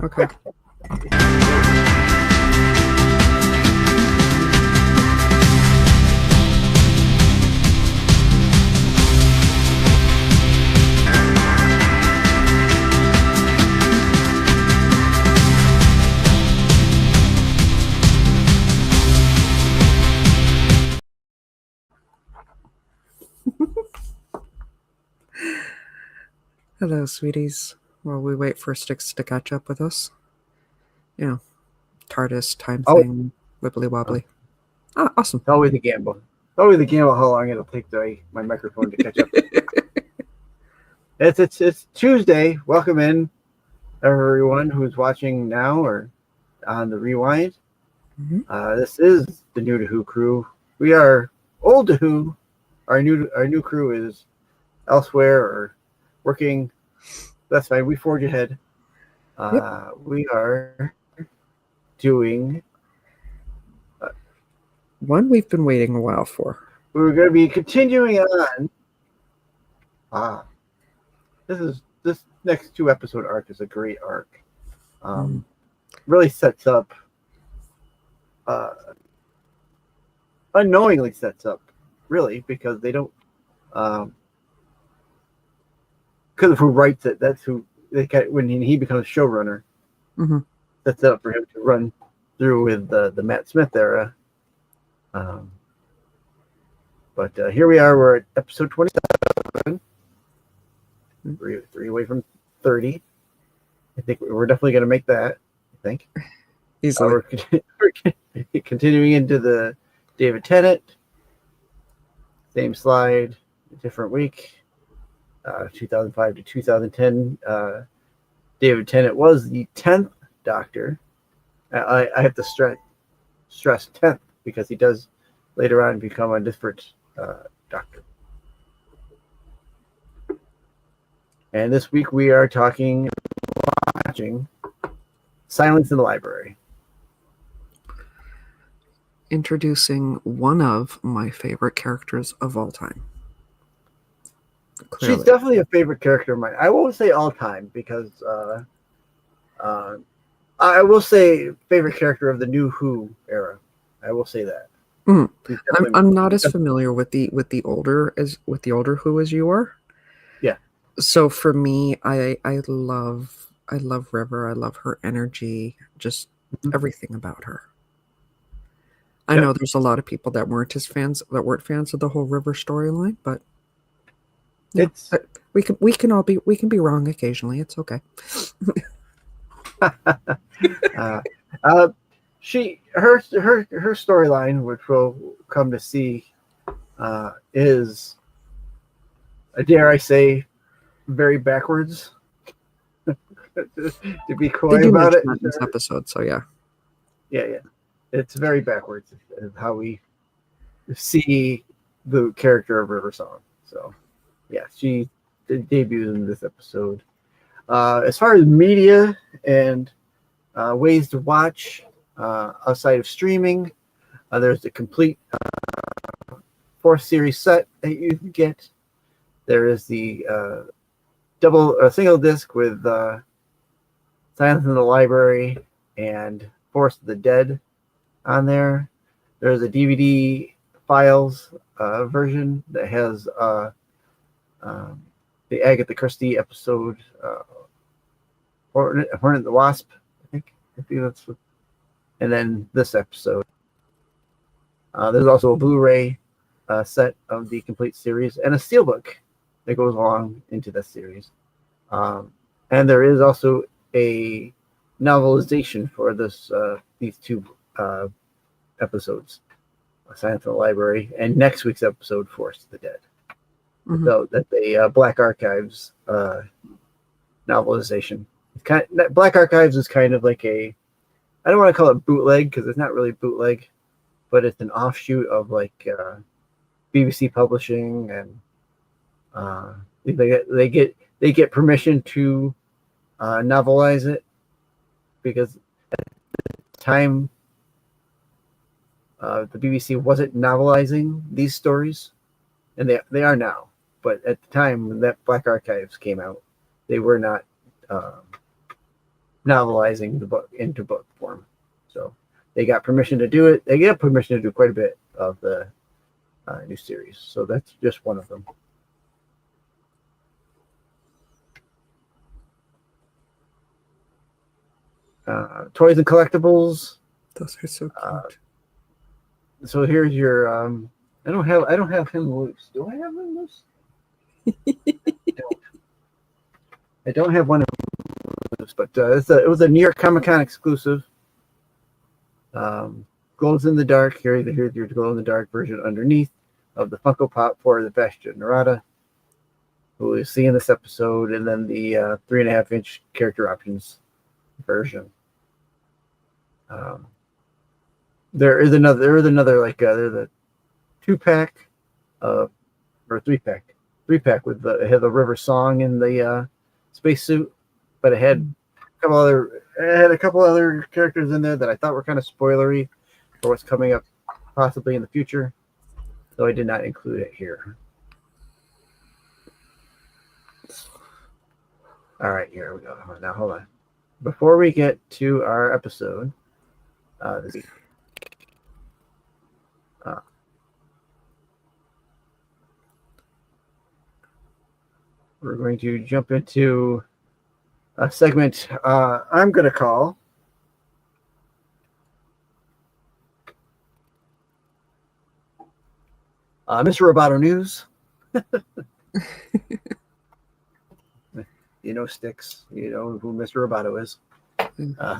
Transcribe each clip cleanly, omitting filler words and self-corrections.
Okay. Hello, sweeties. While we wait for Sticks to catch up with us. You know, TARDIS time Oh. thing, wibbly wobbly. Ah, awesome. It's always a gamble. It's always a gamble how long it'll take my microphone to catch up. It's Tuesday. Welcome in, everyone who's watching now or on the rewind. This is the New to Who crew. We are old to Who. Our new crew is elsewhere or working. That's fine. We forge ahead. Yep. We are doing. One we've been waiting a while for. We're going to be continuing on. This next 2-episode arc is a great arc. Really sets up, unknowingly sets up, really, because they don't, because of who writes it. That's who when he becomes showrunner. Sets it up for him to run through with the Matt Smith era. But here we are. We're at episode 27. Three away from 30. I think we're definitely going to make that. I think. Easily. We're continuing into the David Tennant. Same slide, different week. 2005 to 2010. David Tennant was the 10th Doctor. I have to stress 10th because he does later on become a different Doctor. And this week we are watching Silence in the Library. Introducing one of my favorite characters of all time. Clearly. She's definitely a favorite character of mine. I won't say all time because I will say favorite character of the New Who era. I will say that. I'm not as familiar with the older Who as you are. Yeah. So for me, I love River. I love her energy, just everything about her. I know there's a lot of people that weren't fans of the whole River storyline, but we can be wrong occasionally. It's okay. Her storyline, which we'll come to see, is, dare I say, very backwards. To be coy about it, in this episode. So yeah. It's very backwards how we see the character of River Song. So, yeah, she debuted in this episode. As far as media and ways to watch outside of streaming, there's the complete 4th series set that you can get. There is the single disc with Silence in the Library and Forest of the Dead on there. There's a DVD files version that has the Agatha Christie episode, Hornet the Wasp, I think that's what, and then this episode. There's also a Blu-ray set of the complete series and a steelbook that goes along into the series. And there is also a novelization for these two episodes, Silence in the Library, and next week's episode, Forest of the Dead. So that's a Black Archives novelization. Black Archives is kind of like I don't want to call it bootleg because it's not really bootleg, but it's an offshoot of like BBC Publishing, and they get permission to novelize it because at the time the BBC wasn't novelizing these stories, and they are now. But at the time when that Black Archives came out, they were not novelizing the book into book form. So they got permission to do it. They get permission to do quite a bit of the new series. So that's just one of them. Toys and collectibles. Those are so cute. So here's your. I don't have him loose. Do I have him loose? I don't have one of them loose, but it was a New York Comic Con exclusive. Glows in the dark. Here's your glow in the dark version underneath of the Funko Pop for the Bastion Narada, who we'll see in this episode, and then the 3.5-inch character options version. There is another like there's a 2-pack or 3-pack with it had the River Song in the spacesuit, but it had a couple other characters in there that I thought were kind of spoilery for what's coming up possibly in the future, so I did not include it here. All right, here we go. Now hold on. Before we get to our episode, we're going to jump into a segment I'm going to call Mr. Roboto News. You know Sticks. You know who Mr. Roboto is.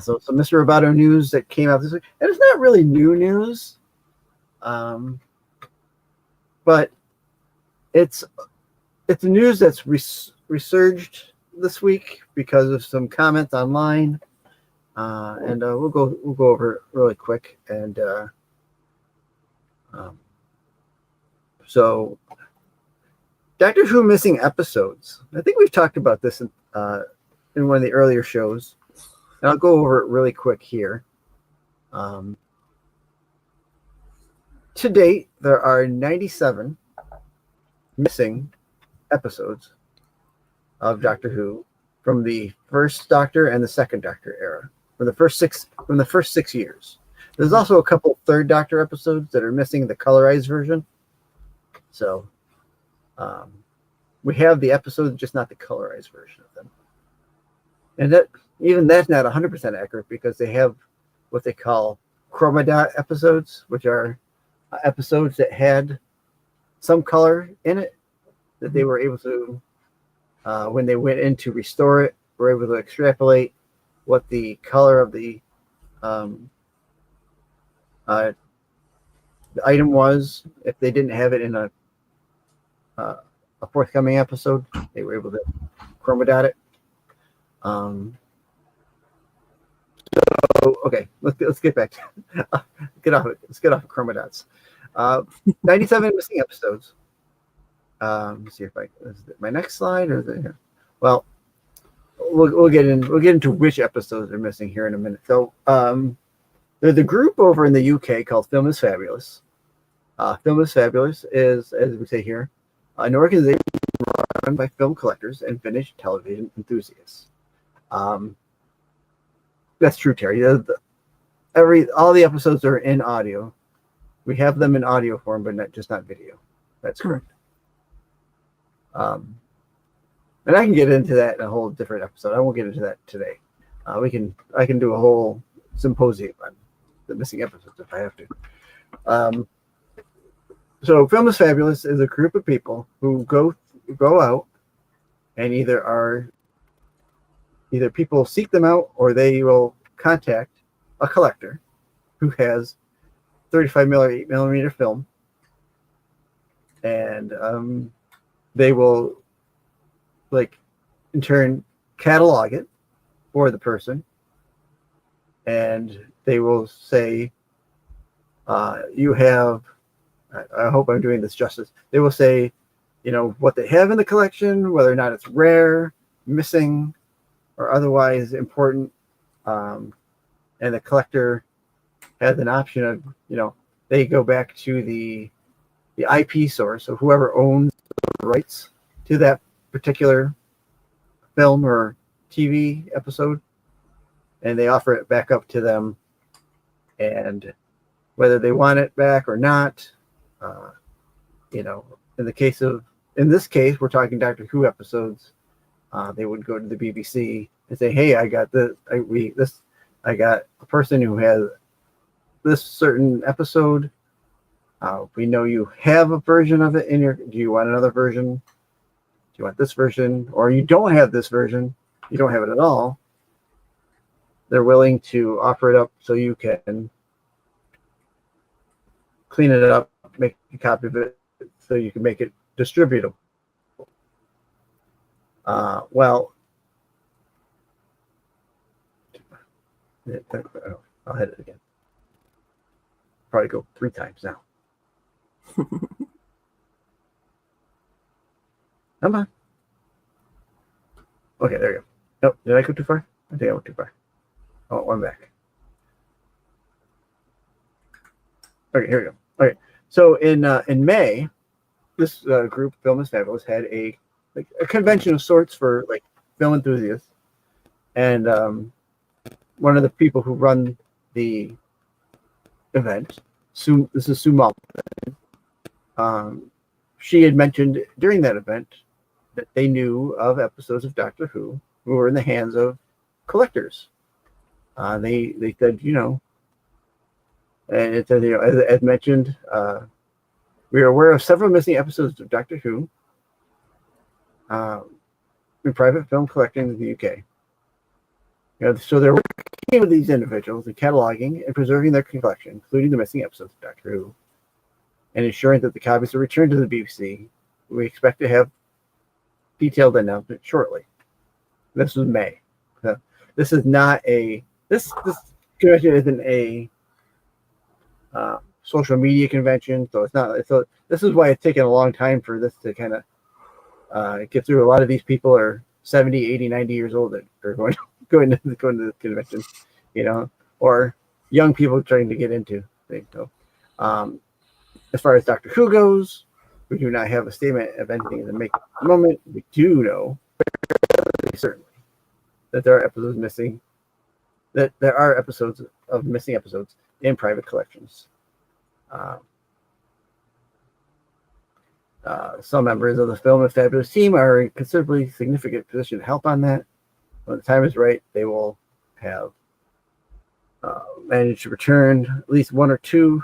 So some Mr. Roboto news that came out this week. And it's not really new news, but it's news that's resurged this week because of some comments online, and we'll go over it really quick. And so, Doctor Who missing episodes. I think we've talked about this in one of the earlier shows, and I'll go over it really quick here. To date, there are 97 missing episodes of Doctor Who from the first Doctor and the second Doctor era, from the first 6 years. There's also a couple third Doctor episodes that are missing the colorized version. So we have the episodes, just not the colorized version of them. And that's not 100% accurate because they have what they call chroma dot episodes, which are episodes that had some color in it that they were able to, when they went in to restore it, were able to extrapolate what the color of the item was. If they didn't have it in a forthcoming episode, they were able to chroma dot it. So okay, let's get back. Let's get off of chroma dots. 97 missing episodes. Let's see if is it my next slide or is it here? Well, we'll get into which episodes are missing here in a minute. So there's a group over in the UK called Film is Fabulous. Film is Fabulous is, as we say here, an organization run by film collectors and Finnish television enthusiasts. That's true, Terry. All the episodes are in audio. We have them in audio form, but not video. That's correct. And I can get into that in a whole different episode. I won't get into that today. I can do a whole symposium on the missing episodes if I have to. So Film is Fabulous is a group of people who go out and either people seek them out or they will contact a collector who has 35 millimeter film, and they will, like, in turn catalog it for the person, and they will say, you have, I hope I'm doing this justice, they will say, what they have in the collection, whether or not it's rare, missing, or otherwise important, and the collector has an option of, they go back to the IP source, so whoever owns the rights to that particular film or TV episode, and they offer it back up to them, and whether they want it back or not, you know, in this case, we're talking Doctor Who episodes. They would go to the BBC and say, "Hey, I got I got a person who has this certain episode. We know you have a version of it in your. Do you want another version? Do you want this version, or you don't have this version? You don't have it at all." They're willing to offer it up so you can clean it up, make a copy of it, so you can make it distributable. Well, I'll hit it again. Probably go 3 times now. Come on. Okay, there you go. Nope, did I go too far? I think I went too far. Oh, I'm back. Okay, here we go. Okay, so in May, this group, Film is Fabulous, had a convention of sorts for like film enthusiasts, and one of the people who run the event, this is Sue Malden. She had mentioned during that event that they knew of episodes of Doctor Who were in the hands of collectors. They said, you know, and it said, you know, as mentioned, we are aware of several missing episodes of Doctor Who in private film collecting in the UK. You know, so they're working with these individuals and cataloging and preserving their collection, including the missing episodes of Doctor Who, and ensuring that the copies are returned to the BBC. We expect to have detailed announcement shortly. This was May. This is not a this convention isn't a social media convention, so it's not. So this is why it's taken a long time for this to kind of get through. A lot of these people are 70, 80, 90 years old that are going to the convention, you know, or young people trying to get into things. So, as far as Doctor Who goes, we do not have a statement of anything to make at the moment. We do know certainly that there are episodes missing. That there are episodes of missing episodes in private collections. Some members of the Film and Fabulous team are in considerably significant position to help on that. When the time is right, they will have managed to return at least 1 or 2.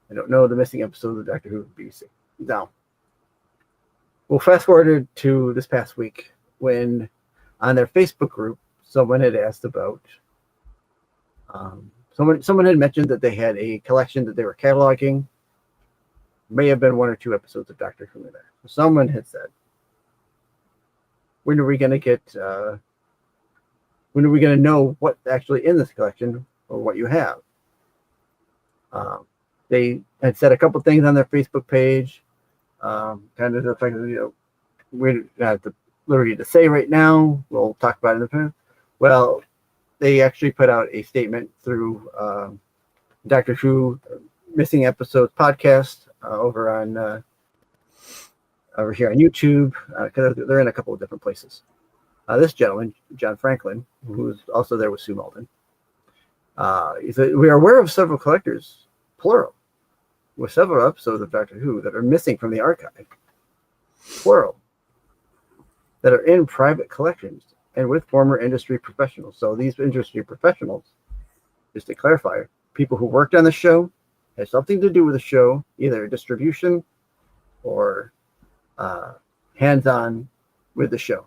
I don't know the missing episodes of Doctor Who BBC. Now, we'll fast forward to this past week when on their Facebook group, someone had asked about someone had mentioned that they had a collection that they were cataloging. May have been 1 or 2 episodes of Doctor Who in there. Someone had said, when are we going to know what's actually in this collection or what you have? They had said a couple things on their Facebook page, kind of the fact that, you know, we don't have the liberty to say right now. We'll talk about it in the past. Well, they actually put out a statement through Doctor Who Missing Episodes podcast over here on YouTube, because they're in a couple of different places. This gentleman, John Franklin, who's also there with Sue Malden, he said, we are aware of several collectors, plural, with several episodes of Doctor Who that are missing from the archive, plural, that are in private collections and with former industry professionals. So these industry professionals, just to clarify, people who worked on the show, had something to do with the show, either distribution or hands-on with the show.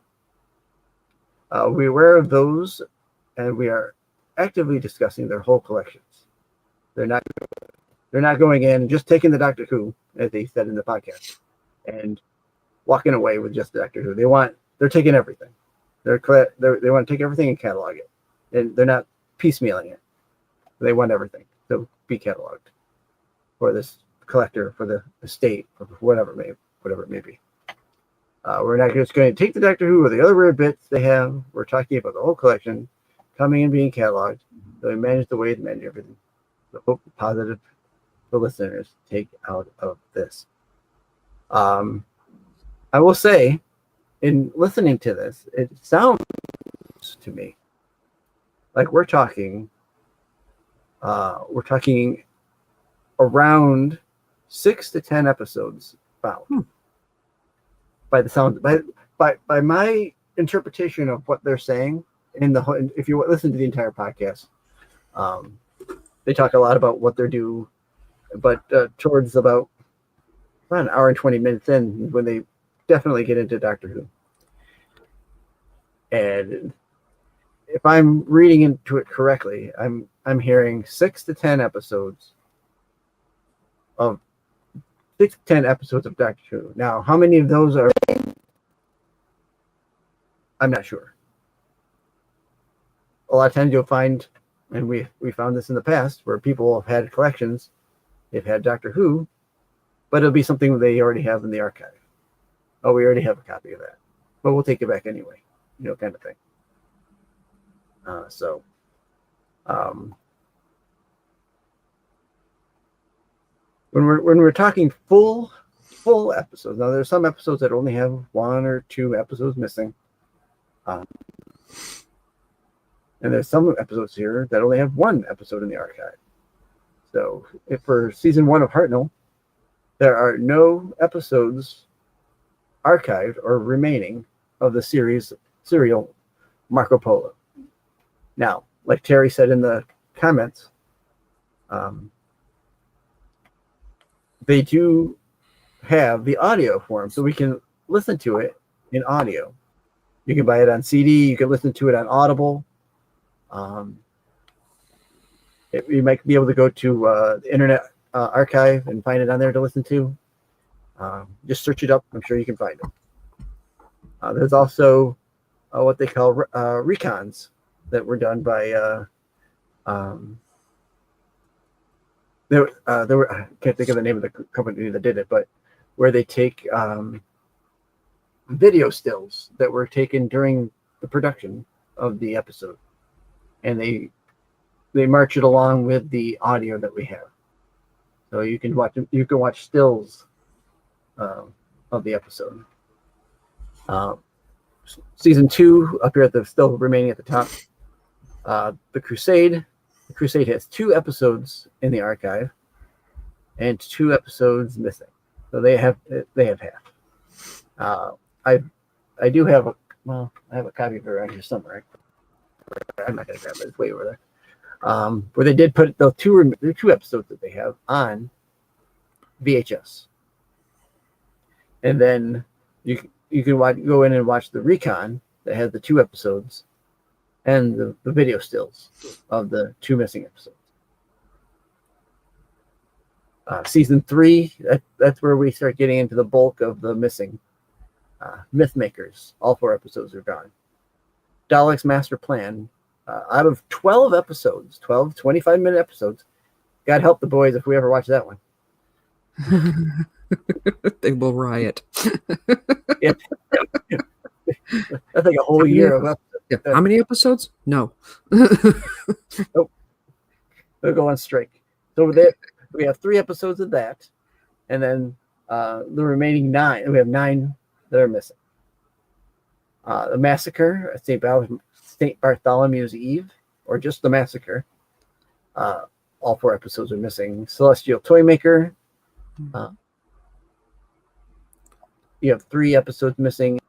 We're aware of those, and we are actively discussing their whole collections. They're not going in and just taking the Doctor Who, as they said in the podcast, and walking away with just Doctor Who. They're taking everything. They want to take everything and catalog it, and they're not piecemealing it. They want everything to be cataloged for this collector, for the estate, or whatever it may be. We're not just going to take the Doctor Who or the other rare bits they have. We're talking about the whole collection coming and being cataloged. So we manage the way to manage everything. The hope positive the listeners take out of this. I will say, in listening to this, it sounds to me like we're talking around 6 to 10 episodes found by the sound by my interpretation of what they're saying in the if you listen to the entire podcast, they talk a lot about what they're due, but towards about an hour and 20 minutes in, when they definitely get into Doctor Who, and if I'm reading into it correctly, I'm hearing 6 to 10 episodes of 6 to 10 episodes of Doctor Who. Now, how many of those are? I'm not sure. A lot of times you'll find, and we found this in the past, where people have had collections, they've had Doctor Who, but it'll be something they already have in the archive. Oh, we already have a copy of that, but we'll take it back anyway, kind of thing. When we're talking full episodes, now there's some episodes that only have 1 or 2 episodes missing, and there's some episodes here that only have 1 episode in the archive. So, if for season 1 of Hartnell, there are no episodes archived or remaining of the serial Marco Polo. Now, like Terry said in the comments, they do have the audio form, so we can listen to it in audio. You can buy it on CD. You can listen to it on Audible. You might be able to go to the Internet Archive and find it on there to listen to. Just search it up. I'm sure you can find it. There's also what they call recons that were done by I can't think of the name of the company that did it, but where they take video stills that were taken during the production of the episode, and they march it along with the audio that we have, so you can watch stills of the episode. Season 2 up here at the still remaining at the top. The Crusade has 2 episodes in the archive and 2 episodes missing, so they have half. I do have I have a copy of it around here somewhere. I'm not gonna grab it; it's way over there. Where they did put the 2 episodes that they have on VHS, and then you can go in and watch the recon that has the 2 episodes and the video stills of the 2 missing episodes. Season 3, that's where we start getting into the bulk of the missing. Mythmakers, all 4 episodes are gone. Dalek's Master Plan, out of 12 episodes, 12 25-minute episodes, God help the boys if we ever watch that one. They will riot. Yeah. That's like a whole year of episodes. Yeah. How many episodes? No. Nope. They'll go on strike. So we have 3 episodes of that, and then the remaining 9. We have 9 that are missing. The Massacre at St. Bartholomew's Eve, or just the Massacre. All 4 episodes are missing. Celestial Toymaker. You have 3 episodes missing.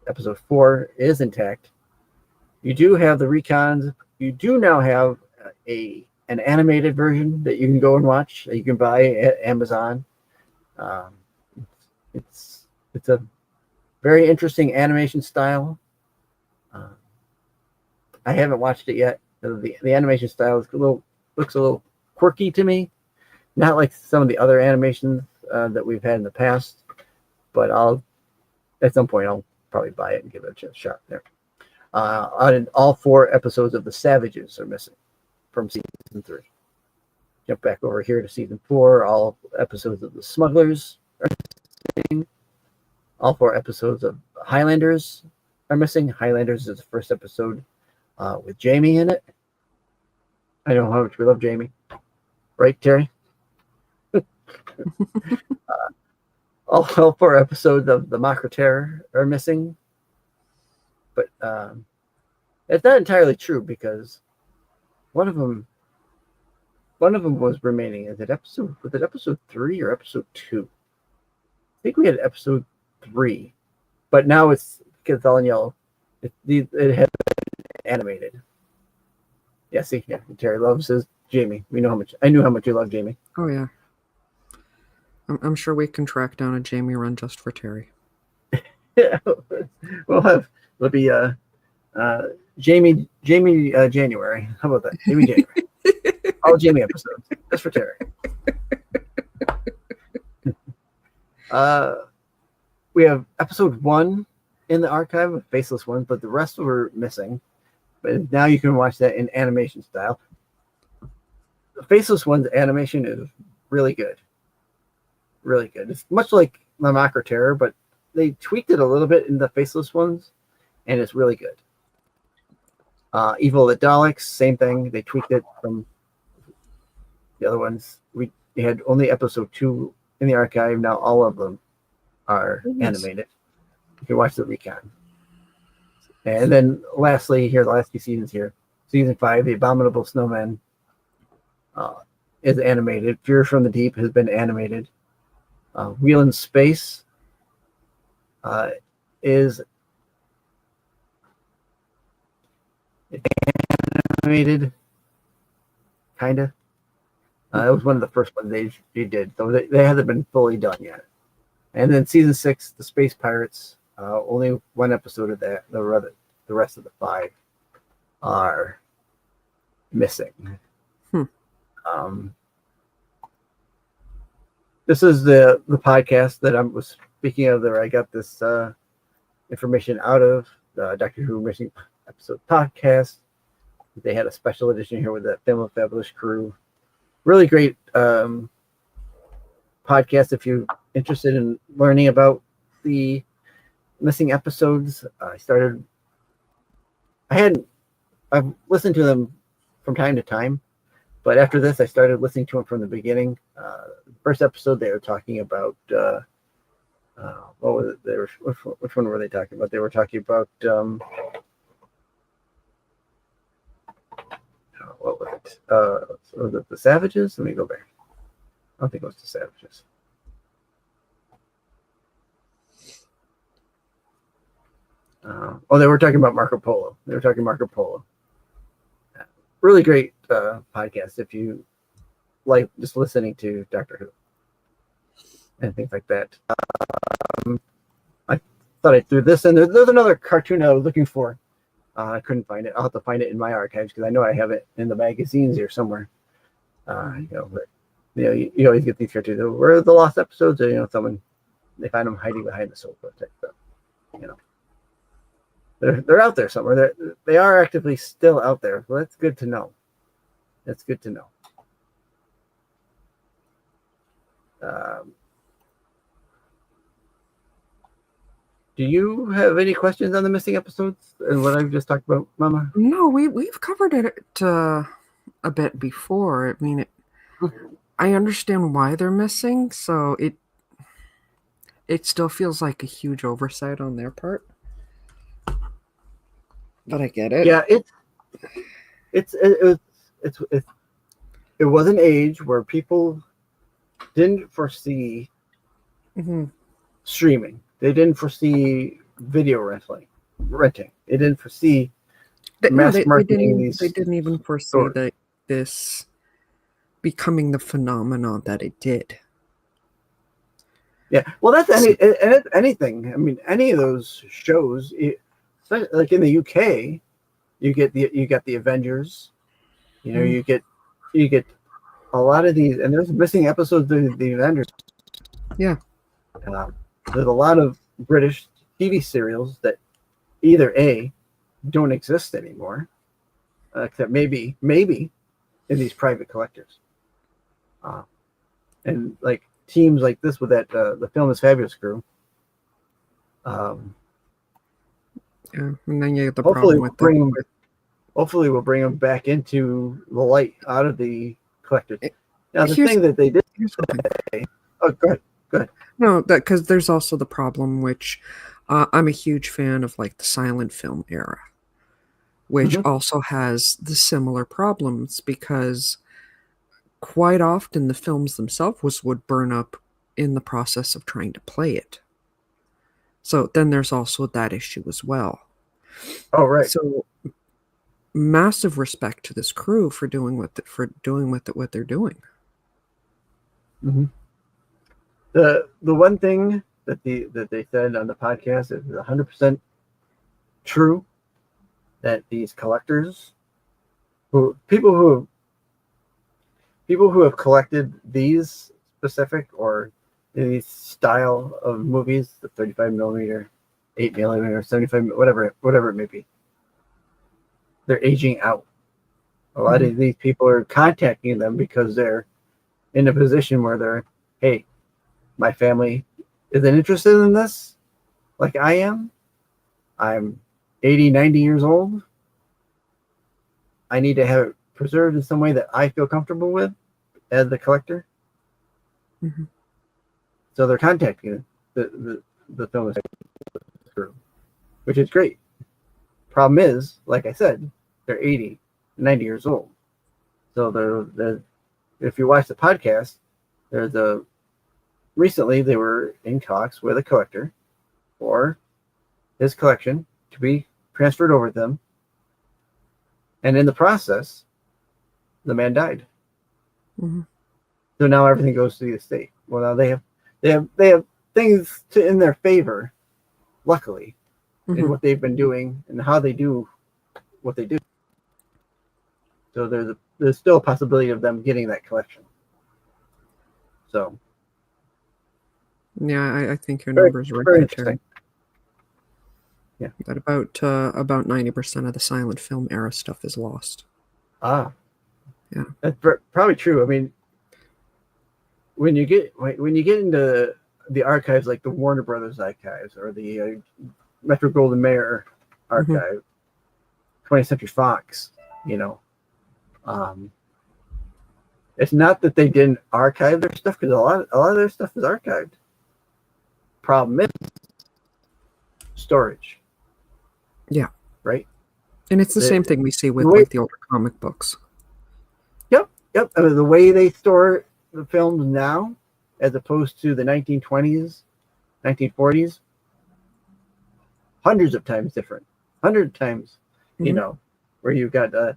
Episode 4 is intact. You do have the recons. You do now have an animated version that you can go and watch, that you can buy at Amazon. It's a very interesting animation style. I haven't watched it yet. The animation style looks a little quirky to me, not like some of the other animations that we've had in the past. But at some point I'll probably buy it and give it a shot there. All 4 episodes of The Savages are missing from season 3. Jump back over here to season 4. All episodes of The Smugglers are missing. All 4 episodes of Highlanders are missing. Highlanders is the first episode with Jamie in it. I know how much we love Jamie. Right, Terry? All 4 episodes of The Macra Terror are missing. But It's not entirely true because one of them was remaining. Was it episode 3 or episode 2? I think we had episode 3, but now it's because it's all in yellow. It has been animated. Yeah, see, yeah, Terry loves his Jamie. I knew how much you love Jamie. Oh yeah. I'm sure we can track down a Jamie run just for Terry. Yeah, it'll be Jamie January. How about that? Jamie January. All Jamie episodes just for Terry. We have episode 1 in the archive of Faceless Ones, but the rest were missing. But now you can watch that in animation style. The Faceless Ones animation is really good. Really good. It's much like the Macro Terror, but they tweaked it a little bit in the Faceless Ones, and it's really good. Evil of the Daleks, same thing. They tweaked it from the other ones. We had only episode 2 in the archive. Now all of them are animated. You can watch the recon. And then lastly, here, the last few seasons here. Season 5, The Abominable Snowman is animated. Fear from the Deep has been animated. Wheel in Space is animated, kind of. It was one of the first ones they did, so they haven't been fully done yet. And then season 6, The Space Pirates, only one episode of that. The rest of the 5 are missing. This is the podcast that I was speaking of. There, I got this information out of the Doctor Who Missing Episode podcast. They had a special edition here with the Film of Fabulous crew. Really great podcast if you're interested in learning about the missing episodes. I've listened to them from time to time, but after this, I started listening to them from the beginning. First episode, they were talking about what was it? Which one were they talking about? They were talking about what was it? Was it the Savages? Let me go back. I don't think it was the Savages. They were talking about Marco Polo. Really great podcast if you like just listening to Doctor Who and things like that. I thought I threw this in. There's another cartoon I was looking for. I couldn't find it. I'll have to find it in my archives because I know I have it in the magazines here somewhere. But you always get these cartoons. Where are the lost episodes? Or, they find them hiding behind the sofa type stuff. They're out there somewhere. They are actively still out there. Well, that's good to know. Do you have any questions on the missing episodes and what I've just talked about, Mama? No, we've covered it a bit before. I mean, I understand why they're missing, so it still feels like a huge oversight on their part. But I get it. Yeah, it was an age where people didn't foresee streaming. They didn't foresee video renting. They didn't foresee mass marketing these. They didn't even foresee that this becoming the phenomenon that it did. Yeah, well, that's anything. I mean, any of those shows. Like in the UK, you get the Avengers. You get a lot of these, and there's missing episodes of the Avengers. Yeah, there's a lot of British TV serials that either A, don't exist anymore, except maybe in these private collectors, and like teams like this with that the Film is Fabulous crew. Yeah, and then you get the problem with hopefully we'll bring them back into the light out of the collectors. Now the thing that they did say, go ahead. No, because there's also the problem, which I'm a huge fan of, like the silent film era. which Mhm. also has the similar problems because quite often the films themselves would burn up in the process of trying to play it. So then there's also that issue as well. Oh, right. So massive respect to this crew for doing what they're doing. Mhm. The one thing that they said on the podcast is 100% true, that these collectors, who people who have collected these specific or these style of movies, the 35 millimeter, 8 millimeter, 75, whatever it may be, they're aging out. A lot Mhm. of these people are contacting them because they're in a position where they're, hey, my family isn't interested in this like I am. I'm 80, 90 years old. I need to have it preserved in some way that I feel comfortable with as the collector. Mhm. So they're contacting the film crew, which is great. Problem is, like I said, they're 80, 90 years old. So if you watch the podcast, there's a recently they were in talks with a collector for his collection to be transferred over to them. And in the process, the man died. Mhm. So now everything goes to the estate. Well, now they have things in their favor, luckily, in Mhm. what they've been doing and how they do what they do. So there's still a possibility of them getting that collection. So Yeah, I think your very number's right very there, interesting. Terry. Yeah. That about 90% of the silent film era stuff is lost. Ah, Yeah. that's probably true. I mean, when you get into the archives like the Warner Brothers archives or the Metro Goldwyn Mayer Mhm. archive, 20th Century Fox, you know, um, it's not that they didn't archive their stuff because a lot of their stuff is archived. Problem is storage, Yeah. right? And it's the same The, thing we see the with way, like the older comic books. yep. I mean, the way they store the films now, as opposed to the 1920s, 1940s, hundreds of times different. 100 times, Mhm. where you've got, this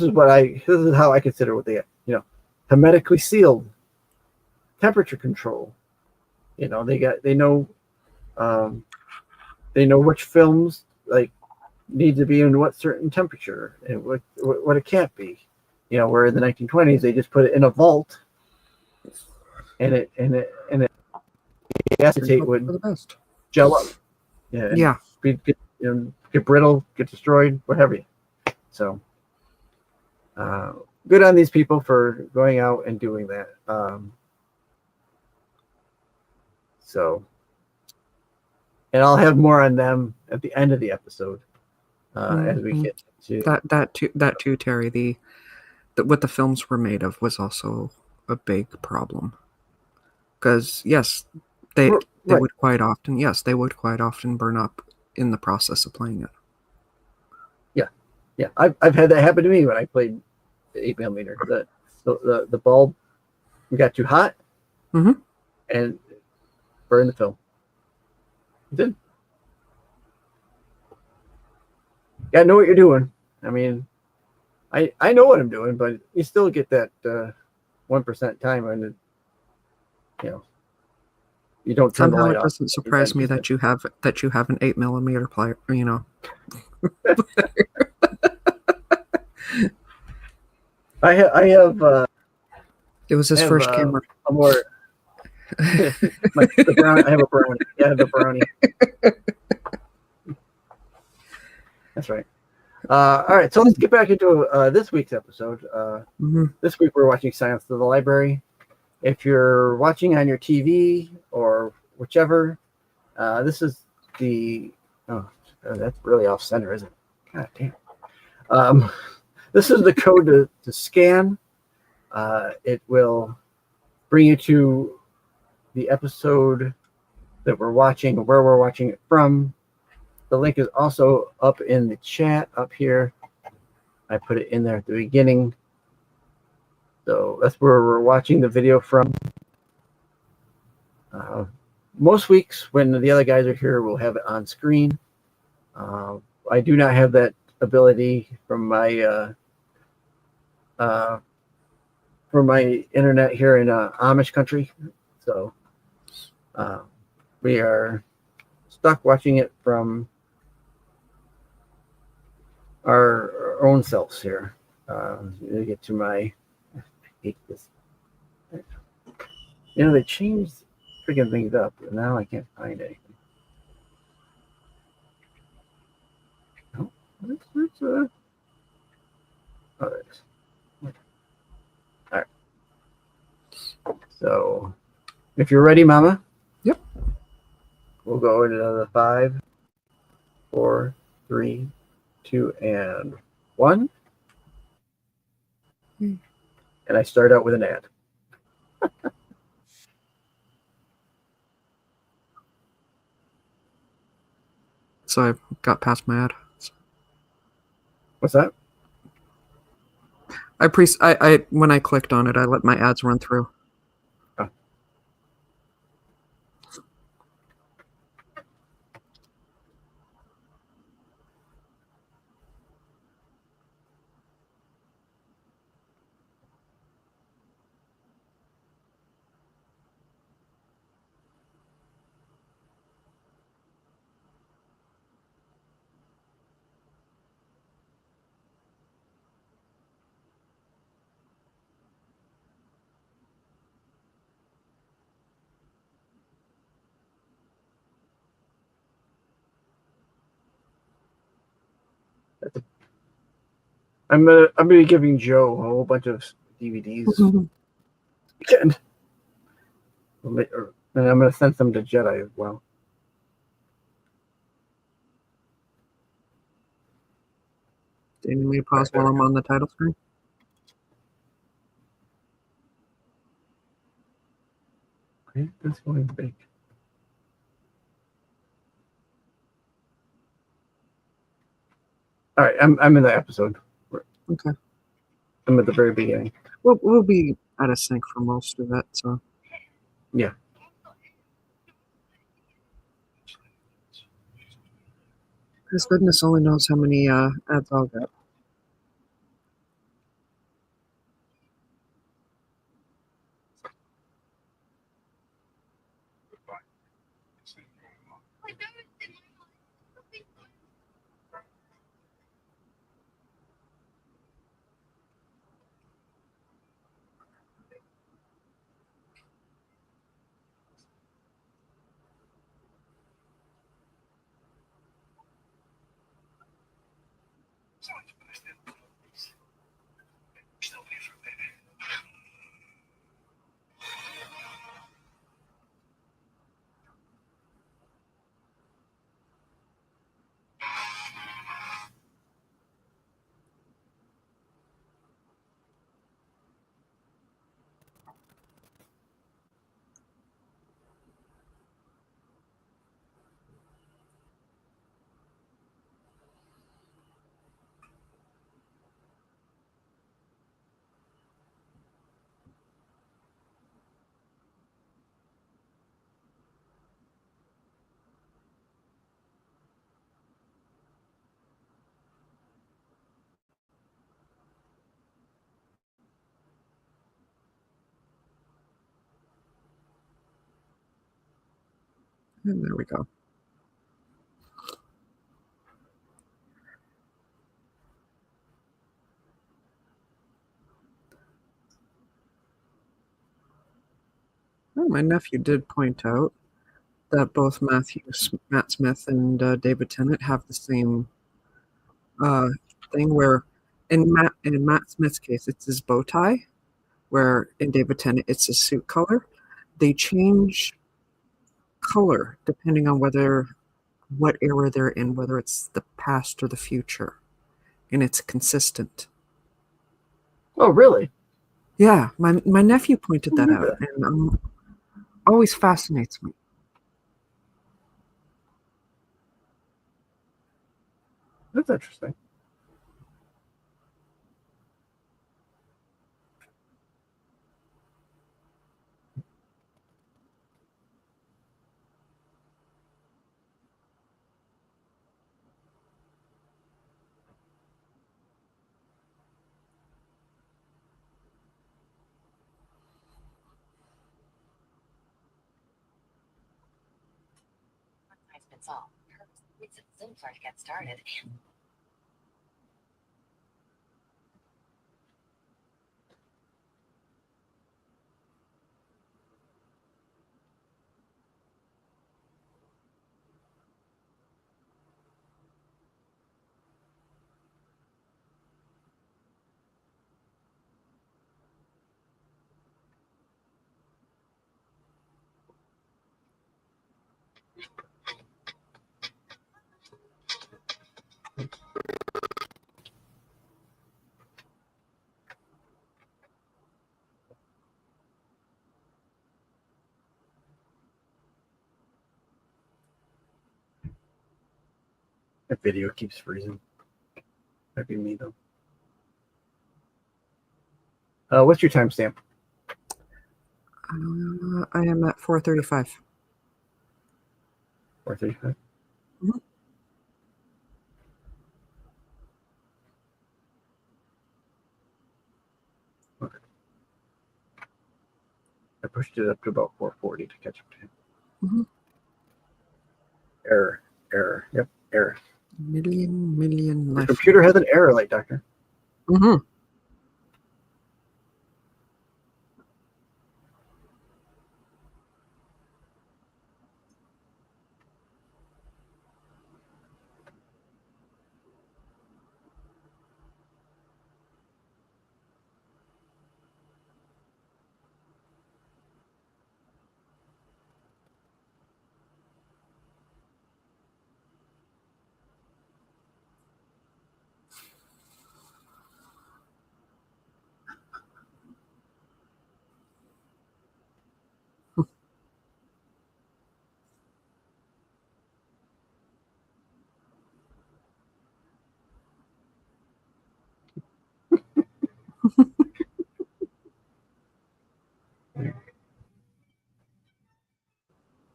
is how I consider what they get, hermetically sealed, temperature control. Um, they know which films like need to be in what certain temperature and what it can't be. Where in the 1920s they just put it in a vault and the And acetate hope for would the best. gel up, yeah, and Yeah. get brittle, get destroyed, what have you. So good on these people for going out and doing that. So, and I'll have more on them at the end of the episode as we Mhm. get to. That too, Terry. What the films were made of was also a big problem. Because they they Right. would quite often they would quite often burn up in the process of playing it. Yeah, yeah. I've had that happen to me when I played the 8 millimeter. The bulb got too hot Mhm. and burned the film. It did. You gotta know what you're doing. I mean, I know what I'm doing, but you still get that 1% time, and you don't turn the Somehow light it off. doesn't You got surprise to me keep it. that you have an 8 millimeter player. I have It was his first camera. a more the brown. I have a brownie. Yeah, I have a brownie. That's right. All right, so let's get back into this week's episode. Mhm. This week we're watching Silence of the Library. If you're watching on your TV or whichever, this is the that's really off center, isn't it? God damn. This is the code to scan. It will bring you to the episode that we're watching, where we're watching it from, The link is also up in the chat up here. I put it in there at the beginning. So that's where we're watching the video from. Most weeks when the other guys are here, we'll have it on screen. I do not have that ability from my internet here in Amish country. So we are stuck watching it from our own selves here. To get to my, I hate this. They changed freaking things up, and now I can't find anything. Oh, oh, there it is. All right. So, if you're ready, Mama. Yep. We'll go into another 5, 4, 3, 2, and 1. And I start out with an ad. So I got past my ad. What's that? I when I clicked on it, I let my ads run through. Oh. I'm gonna be giving Joe a whole bunch of DVDs. And I'm gonna send some to Jedi as well. Do you need me to pause while I'm on the title screen? Okay, that's going big. All right, I'm in the episode. Okay. I'm at the very beginning. We'll be out of sync for most of it, so. Yeah. Because goodness only knows how many ads I'll get. And there we go. Oh, my nephew did point out that both Matt Smith and David Tennant have the same thing where in Matt Smith's case, it's his bow tie, where in David Tennant, it's his suit color. They change color depending on what era they're in, whether it's the past or the future, and it's consistent. Oh, really? Yeah, my nephew pointed that out, and always fascinates me. That's interesting. It's been solved. It's Zoom to get started. That video keeps freezing. That'd be me though. What's your timestamp? I am at 4:35. 4:35. Mhm. Okay. I pushed it up to about 4:40 to catch up to him. Mhm. Error. Yep, error. Million Your life. computer has an error light, Doctor. Mm-hmm.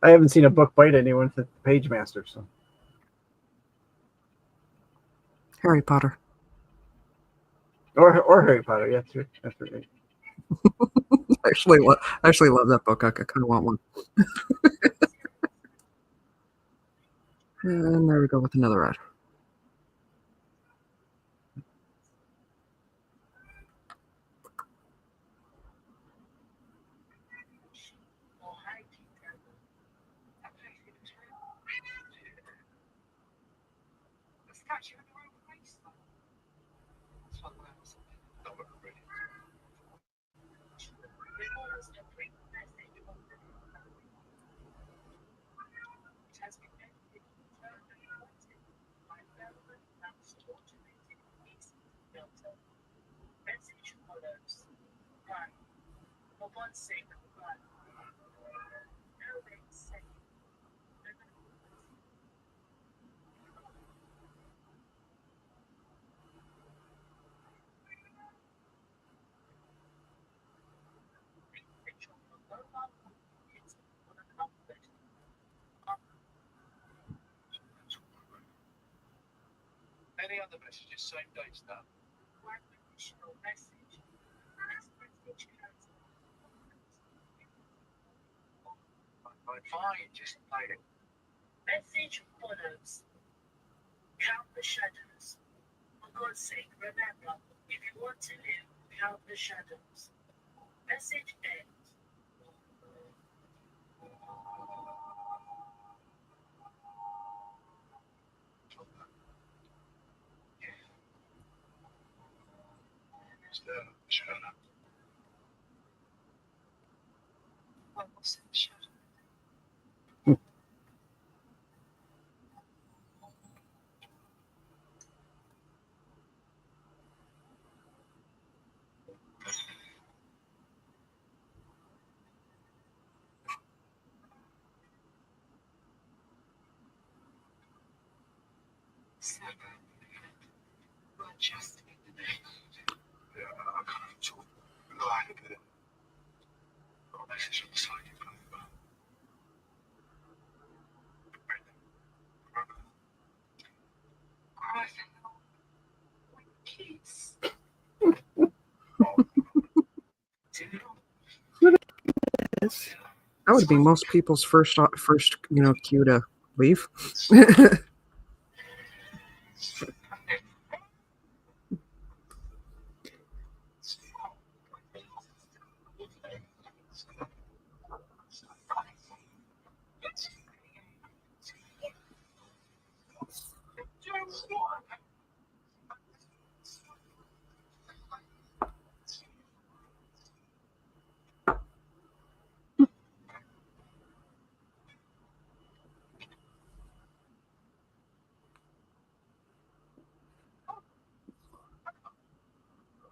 I haven't seen a book bite anyone since the Page Master, so Harry Potter. or Harry Potter. Yeah, that's right. I actually love that book. I kind of want one. And there we go with another ad. Any other messages, same date stuff? Fine, just play it. Message follows. Count the shadows. For God's sake, remember, if you want to live, count the shadows. Message ends. Shadow. What was the shadow? Just Yeah, I kind of sort of lied a bit. Got a message on the side of your phone. Christ, kids. Yes. That would be most people's first cue to leave.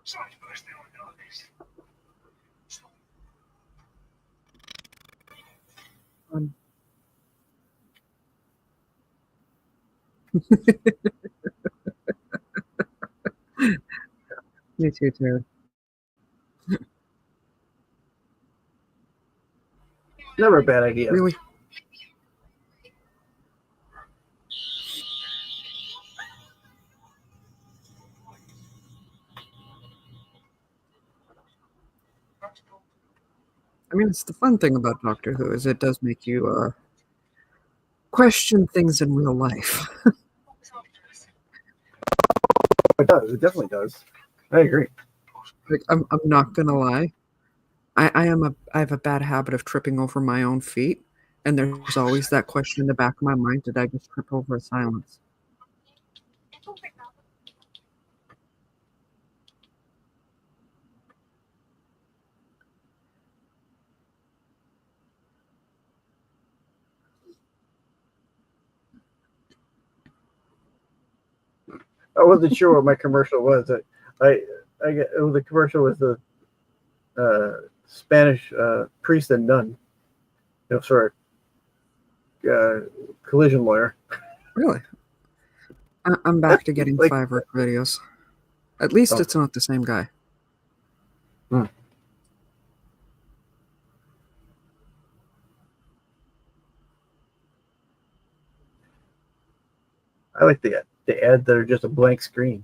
Sorry, first thing I know this. Me too. Never a bad idea. Really? I mean, it's the fun thing about Doctor Who is it does make you question things in real life. It does. It definitely does. I agree. Like, I'm not gonna lie. I have a bad habit of tripping over my own feet, and there's always that question in the back of my mind: did I just trip over a silence? I wasn't sure what my commercial was. The commercial was the Spanish priest and nun, for a collision lawyer. Really? I'm back to getting Like- Fiverr videos. At least Oh. it's not the same guy. I like the ads that are just a blank screen.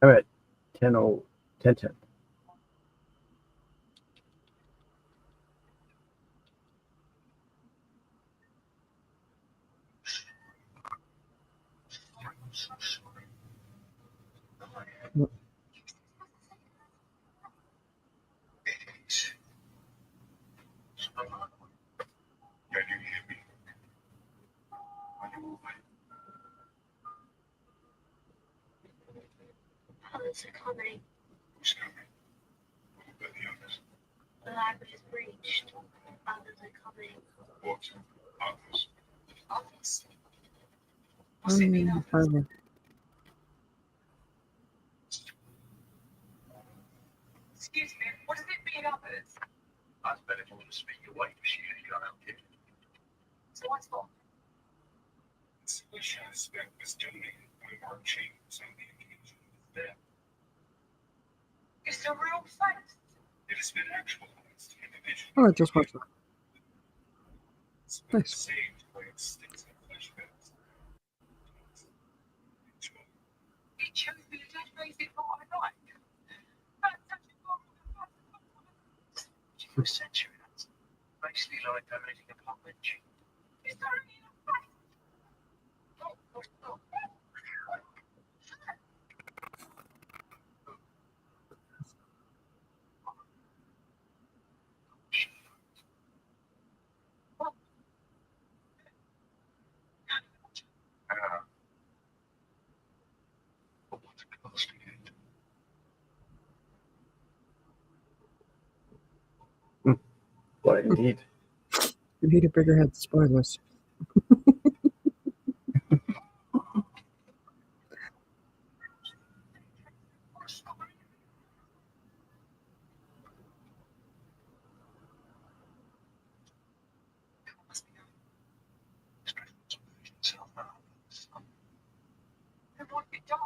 I'm at 10:10. Can you hear me? Are you all right? Others are coming. Who's coming? Who are the others? The library is breached. Others are coming. What? Others? Others? What's it mean, others? Fiverr. Excuse me, what does it mean, others? That's better if you want to speak your way, because you can't help it. So what's what? Which aspect was doing marching something there. It's a real fact. It has been actualized individually. Oh, I just watched that. It's been Nice. saved by instincts and flashbacks. He chose me to dead face before I died. That's such a horrible. For a century, that's basically like donating a blood lynch. Is there any other fact? Oh, oh, oh. But what's it costing it? What indeed. You need a bigger head. Spoilers. It might be dark.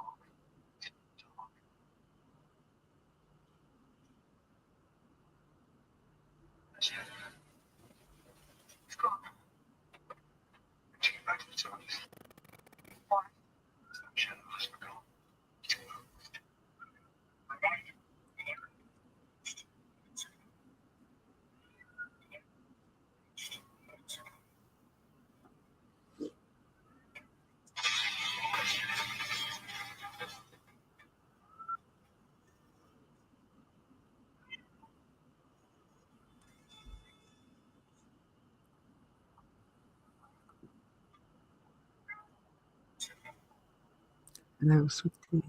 It's gone. Why? And that was sweet tea.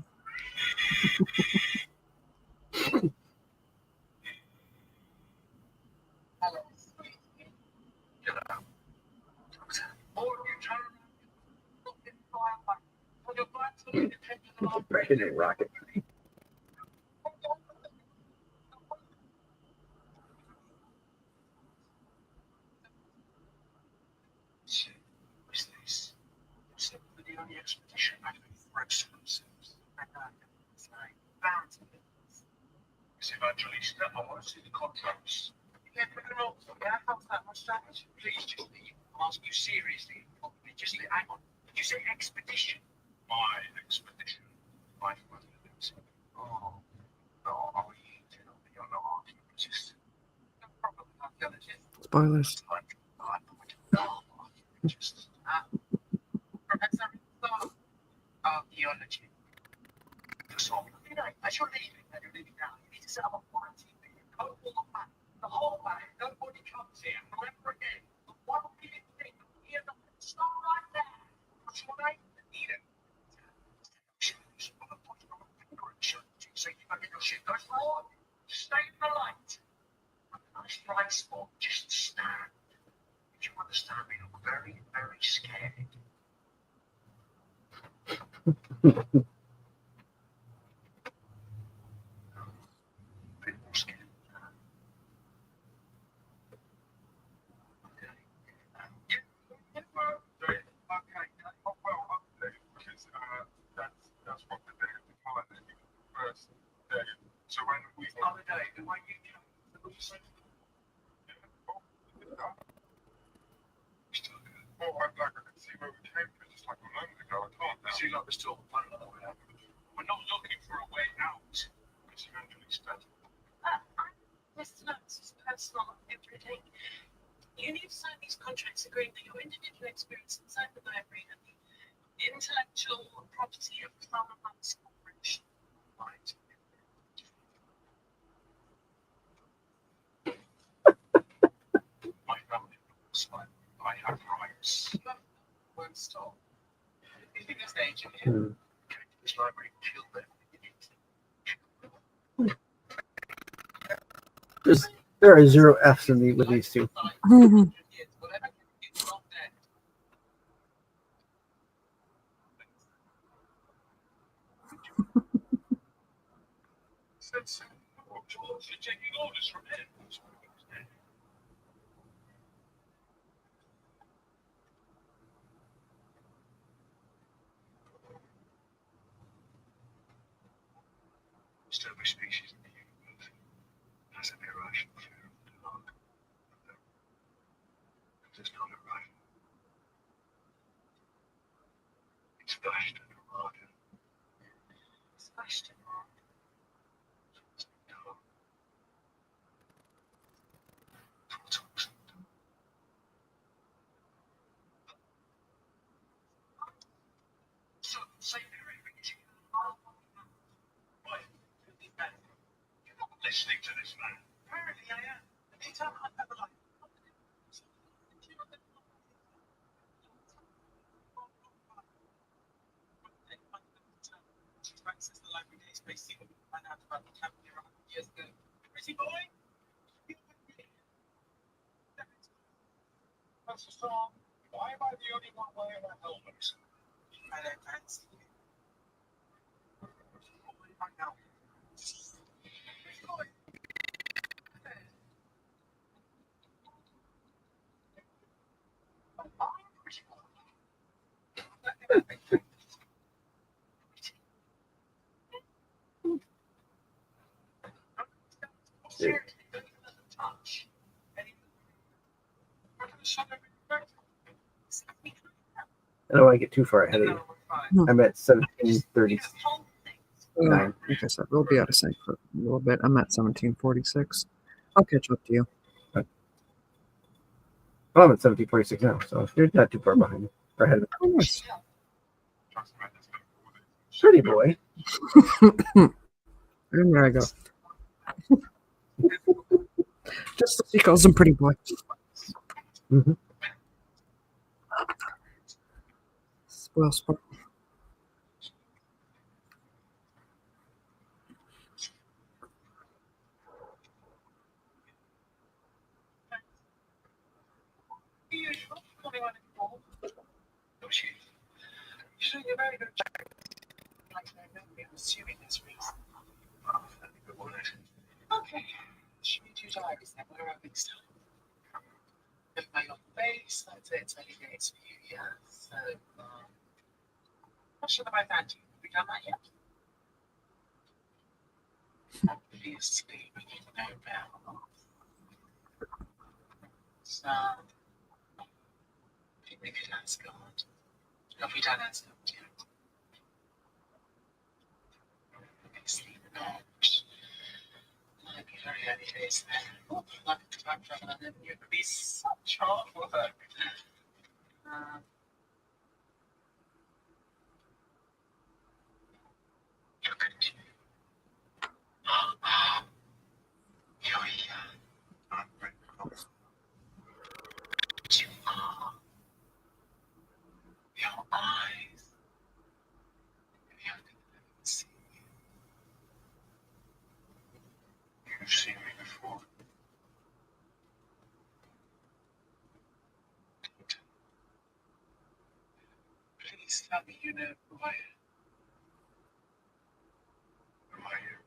Back in a rocket. Is this? Is it the only expedition I've been threats to themselves? Is Evangelista? I want to see the contracts. Yeah, but how's that much damage? Please, just leave. I'm asking you seriously. Just leave. Hang on. Did you say expedition? My expedition. My father lives. Oh, no, I'll eat it. You're not resistant. No problem, archaeologist. Spoilers. Just Professor Star. Archaeology. the song. You know, as you're leaving, now, you need to set up a quarantine. Go all the way. The whole way. Nobody comes here. Remember again, the one weird thing here, the stop right there. What's your name? Need it. So you can get your shit goes wrong. Stay in the light. A nice bright spot, just stand. If you understand me, I'm very, very scared. A bit more scared. Okay. Okay. That's what the day of the holiday first day. So when we Holiday, the way you come. well, I can see where we came from just like a moment ago. I can't. I see like we're still planning on way out. We're not looking for a way out. It's eventually spent. Mr. Notes is personal, everything. You need to sign these contracts agreeing that your individual experience inside the library and the intellectual property of Plum Monks Corporation. Right. My family looks like I have rights. Won't stop. If you think this agent here, Hmm. Came to this library and killed them. There are zero F's in with these two. whatever it's not dead. Said so. George, you're taking orders from him. Still, every species in the universe has an irrational fear of the dark. It's not irrational. It's flashed and hardened. Smashed him off. Dark. Toxic. So, say they're everything. Why? You're not listening to this man. Apparently I am. Anytime I have a life. Since the library days, basically, we found out about the camp here 100 years ago. Pretty boy? That's the song. Why am I the only one wearing a helmet? I don't fancy you. I know. I don't want to get too far ahead of you. I'm at 1739. Like I said, we'll be out of sync for a little bit. I'm at 1746. I'll catch up to you. Well, I'm at 1746 now, so you're not too far behind me. Or ahead of me. Oh, nice. Pretty boy. And there I go. Just as he calls him pretty boy. Mm-hmm. Spoil sport. Sure, you're very good. Like, I'm assuming this reason. Okay. Should we do diaries then? Where are we still? Look by your face, that's it, 20 days for you, yeah. So, what should I thank you? Have we done that yet? Obviously, we need to know about. So, picnic at Asgard. Have we done Asgard yet? Obviously not. Might be very early days then. Oh, like a time travel and then it would be such hard work. Look at you. You're here. I'm very close. You are. Your eyes. You can see you. You've seen me before. Please tell me you know who I am. Who are you?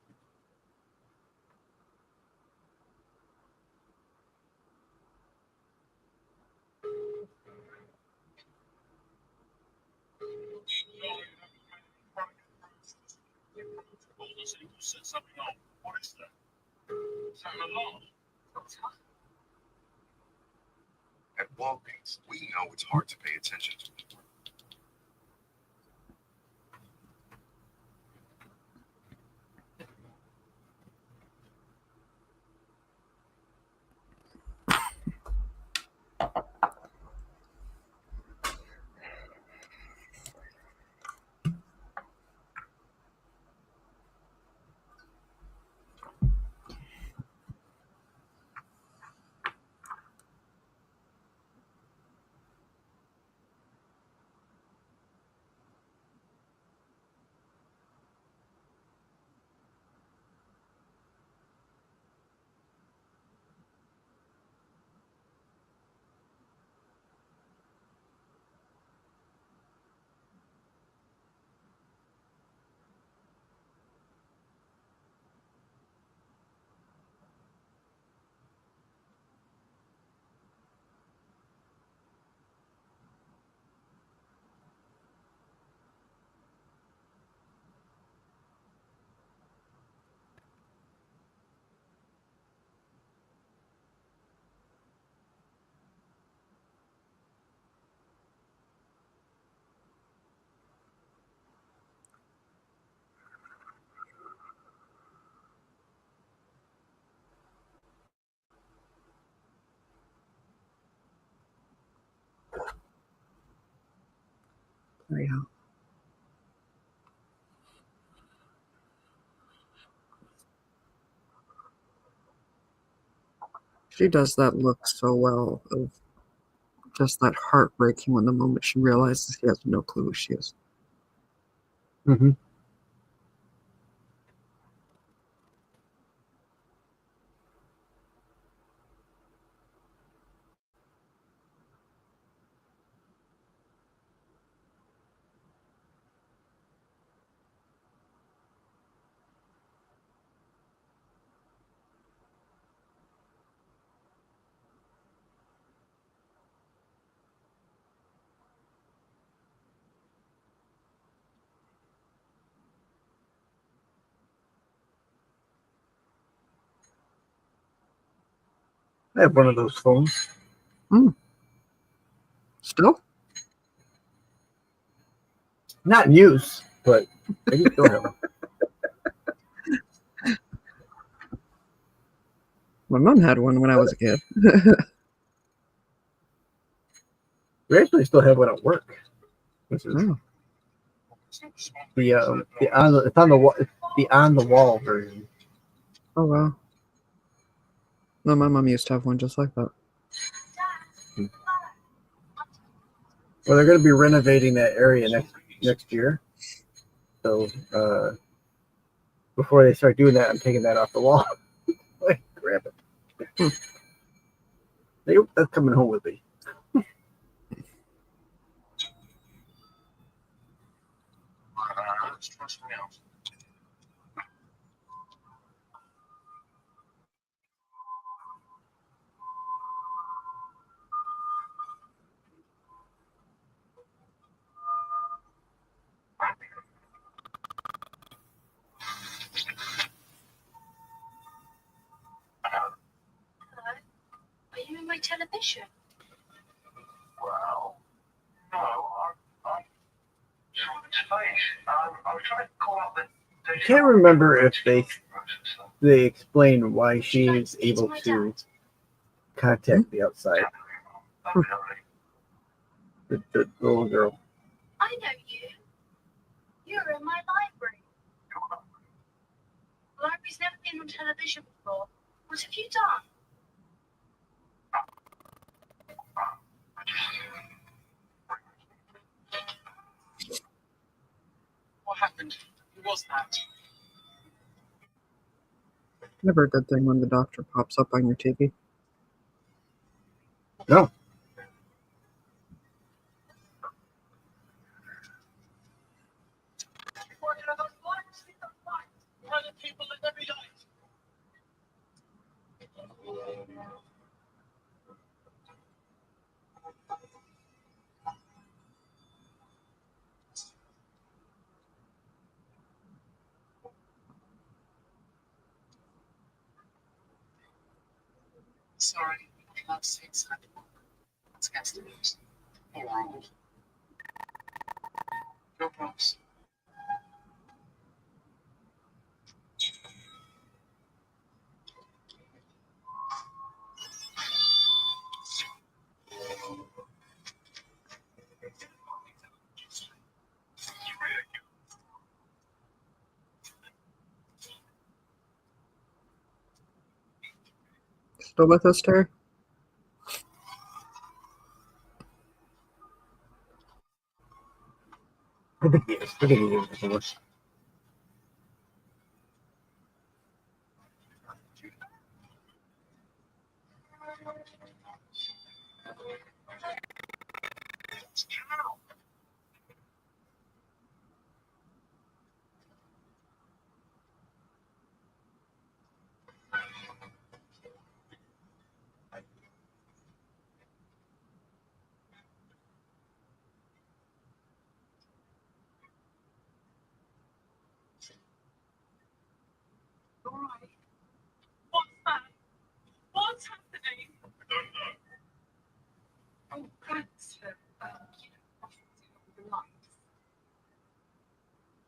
Set something on. What is that? Is that an alarm? At Walgreens, we know it's hard to pay attention to. Yeah. She does that look so well of just that heartbreaking when the moment she realizes he has no clue who she is. Mm-hmm. I have one of those phones. Still? Not in use, but I do still have one. My mom had one when I was a kid. We actually still have one at work. Which is Oh, the on the it's on the wall. It's the on the wall version. oh wow. No, my mom used to have one just like that. Well, they're going to be renovating that area next year. So before they start doing that, I'm taking that off the wall. Like, grab it. That's coming home with me. Let's try something else. Hello? Are you in my television? Well, no, I'm I was trying to call out the. I can't remember if they explain why she is able to contact the outside. The little girl. I know you. You're in my library. The library's never been on television before. What have you done? What happened? Who was that? Never a good thing when the doctor pops up on your TV. No. Why are those lights? Why are people in every light? Sorry, I'm not saying so. It's against the rules. Or rules. No props. Still with us, Terry? I think he is. I think he is before. Alright. What's that? What's happening? Oh, thanks for, the lights.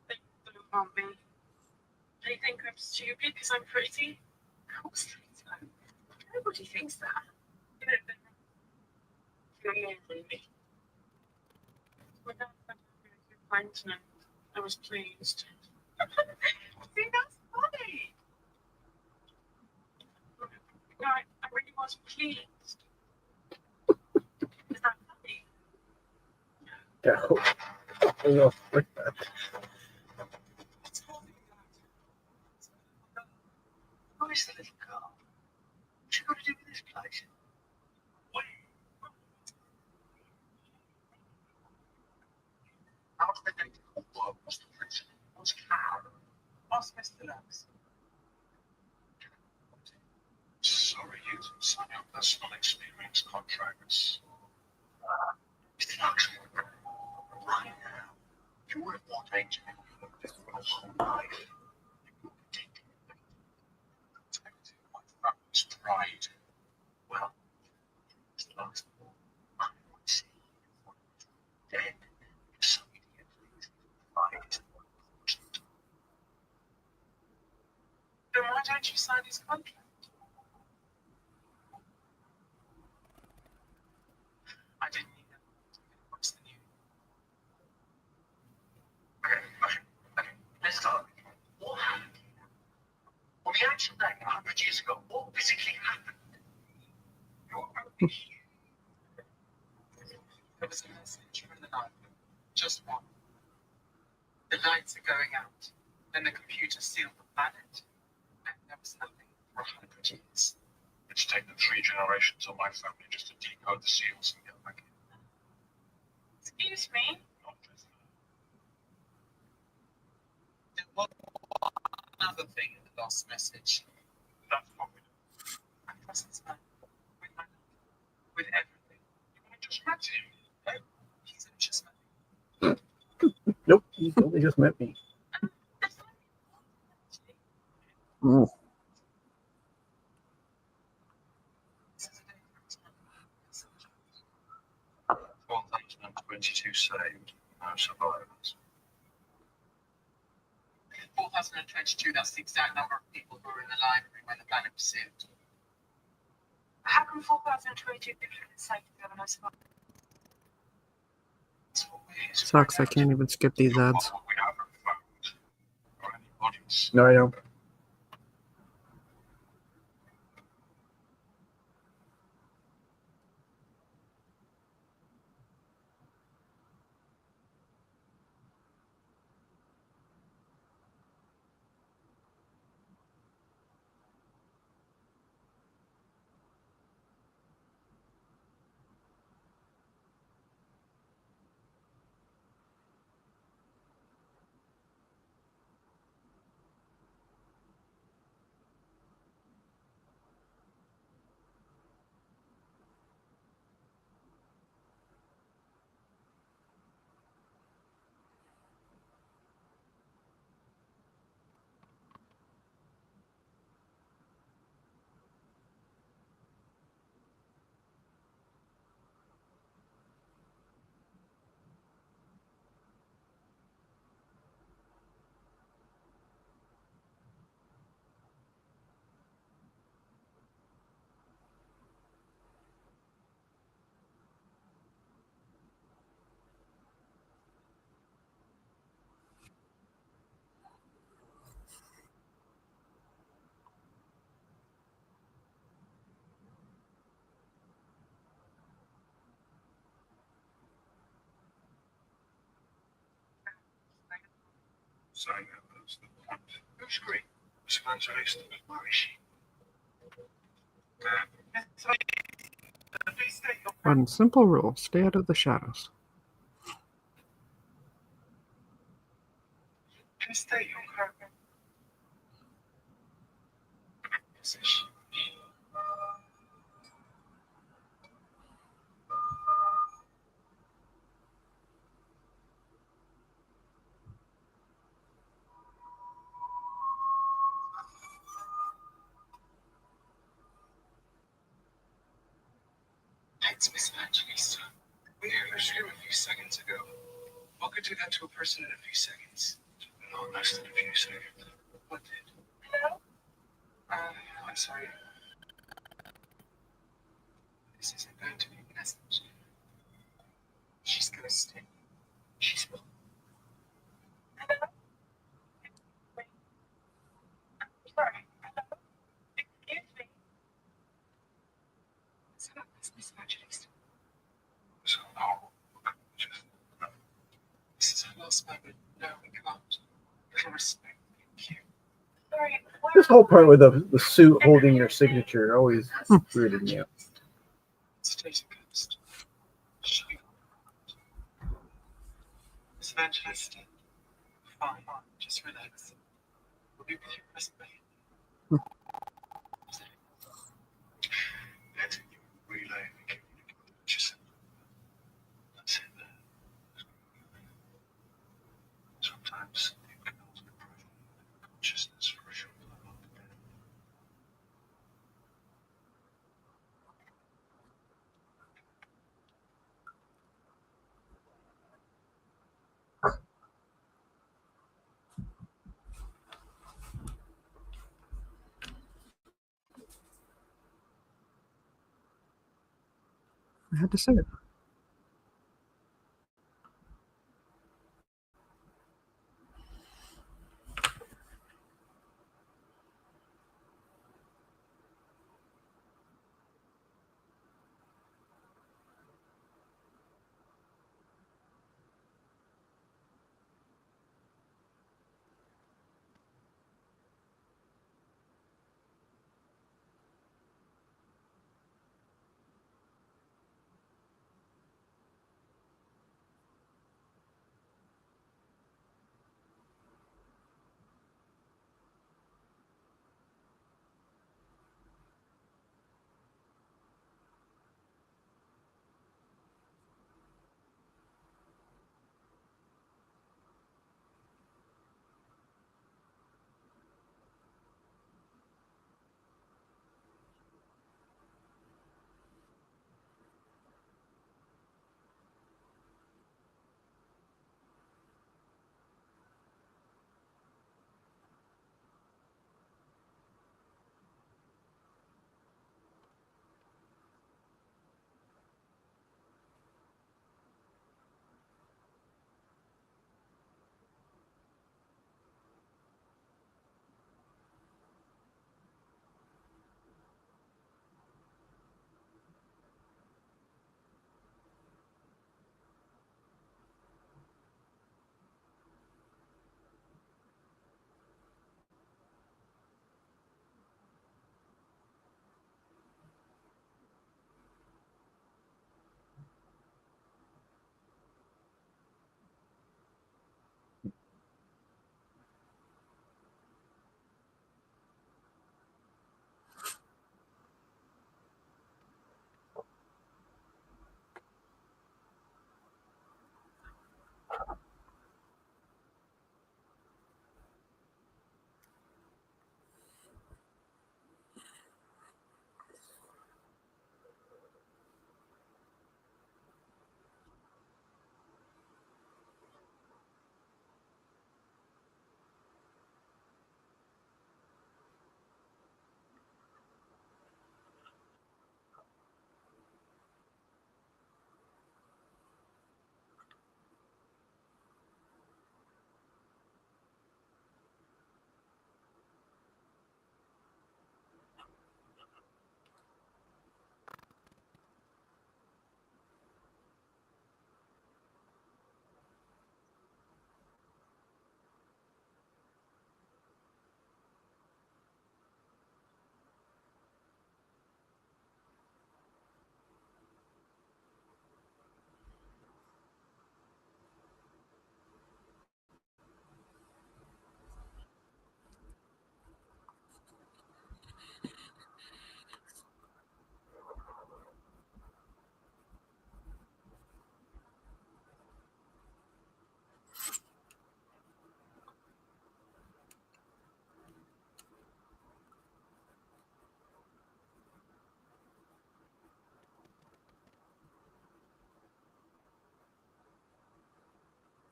They don't want me. They think I'm stupid because I'm pretty. Of course they don't. Nobody thinks that. You know, they're ignoring me. Well, that's what I'm doing. plankton, and I was pleased. See, that's funny. No, I really was pleased. Is that funny? Yeah. I don't know. Like that. What's holding that? Who is the little girl? What's she got to do with this place? Wait. How's the data work? What's the principle? What's how? Ask Mr. Lux. Sorry, you didn't sign up personal experience contracts. Mr. Lux, right now, you would have wanted to for a whole life. You would have taken protecting my family's pride. Well, Mr. Lux, I would say you dead if some idiot thinks fight. Then why don't you sign his contract? I didn't either. What's the news? Okay. Let's start. What happened? On the action day 100 years ago, what physically happened? You're only here. There was a message from the night. Just one. The lights are going out. Then the computer sealed the planet. And there was nothing for 100 years. It's taken 3 generations of my family just to decode the seals and get back in. Excuse me? Not just There was another thing in the last message. that's what we do. My presence man. With my love. With everything. You only just met him. No, he's only just met me. Nope. You only just met me. That's not actually. Mm. This is a day for return. 1,022 saved, no survivors. 4,022, that's the exact number of people who were in the library when the planet was sealed. How come 4,022 people have been saved if no survivors? That's what we're here to Sucks. I find out. can't even skip these ads. What we haven't found are any bodies. No, I know. Saying that that's the point. Who's green? Samantha Easton. Where is she? Please state your One simple rule: stay out of the shadows. Please state your current position. It's Miss Evangelista. We heard her scream a few seconds ago. What could do that to a person in a few seconds? No less than a few seconds. What did? Hello? I'm sorry. This isn't going to be a message. She's ghosting. She's This whole part with the suit holding your signature always weirded me out. State Ghost. She. It's fantastic. Fine, just relax. We'll be with you rest of the day. Letting you relay and communicate with yourself. That's it there. Sometimes you can also be present in consciousness for a short time. I had to say it.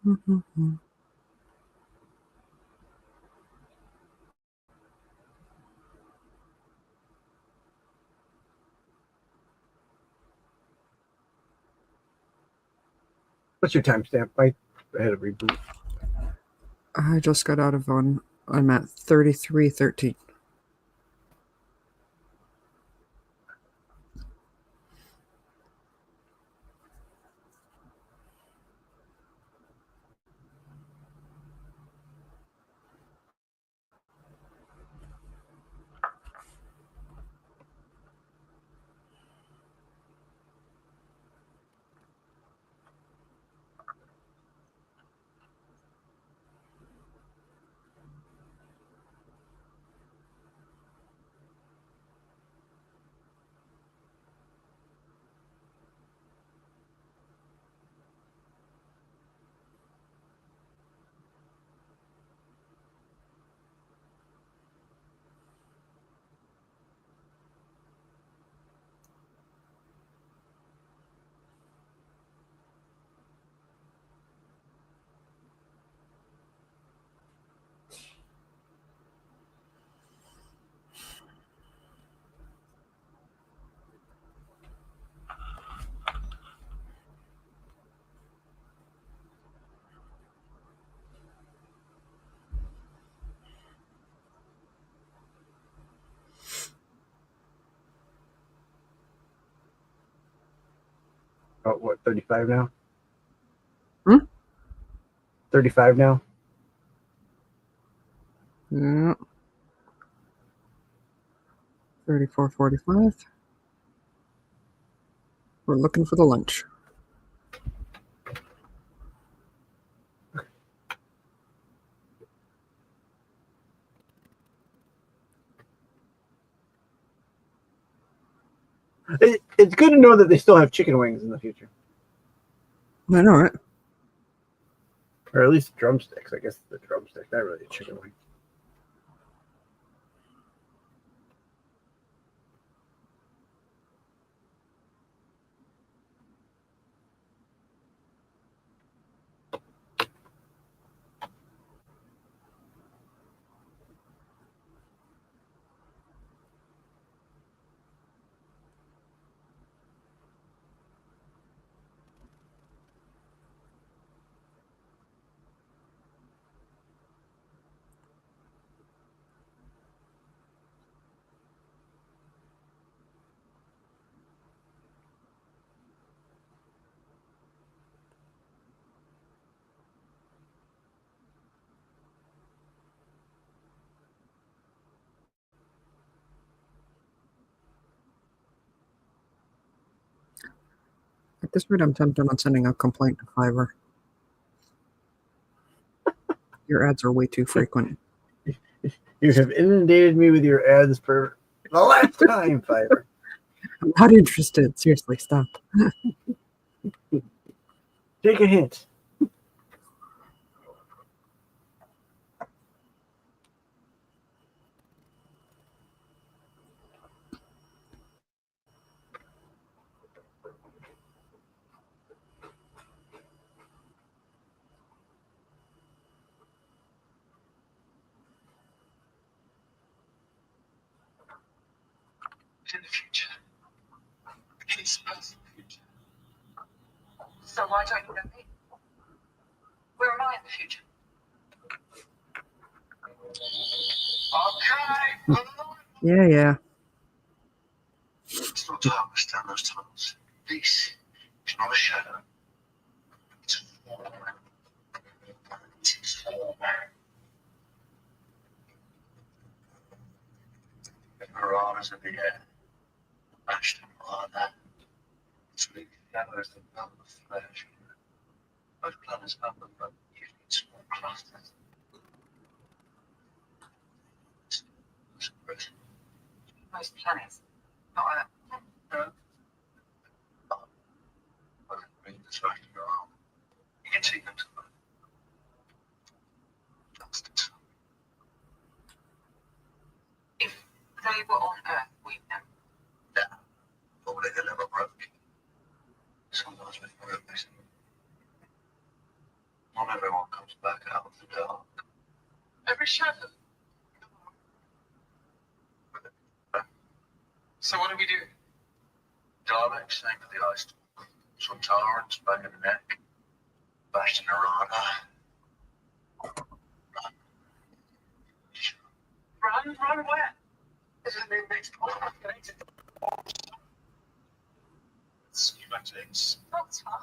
Mhm. What's your timestamp? I had a reboot. I just got out of one. I'm at 33:13. about what, 35 now? Hmm? 35 now? Yeah. 34, 45. We're looking for the lunch. It's good to know that they still have chicken wings in the future. I know, right? Or at least drumsticks. I guess the drumstick, not really a chicken wing. At this rate, I'm tempted on sending a complaint to Fiverr. Your ads are way too frequent. You have inundated me with your ads for the last time, Fiverr. I'm not interested. Seriously, stop. Take a hint. It's in the future. It's past the future. So why don't you know me? Where am I in the future? Okay. Yeah. It's not darkness down those tunnels. This is not a shadow. It's a form. It's a form. The piranhas in the air. Ashton Piranha. It's really shadows that melt the flesh. Most planets have them, but usually in small clusters. Most planets, not Earth. No. I can bring this back to your arm. You can see them to them. That's the sun. If they were on Earth, we'd know. Yeah. But they could never broke. Sometimes before it makes them. Not everyone comes back out of the dark. Every shadow. So what do we do? Daleks, aim for the ice. Sontarans, bang in the neck. Bashed in a rana. Run where? This is the next one. Schematics. That's far.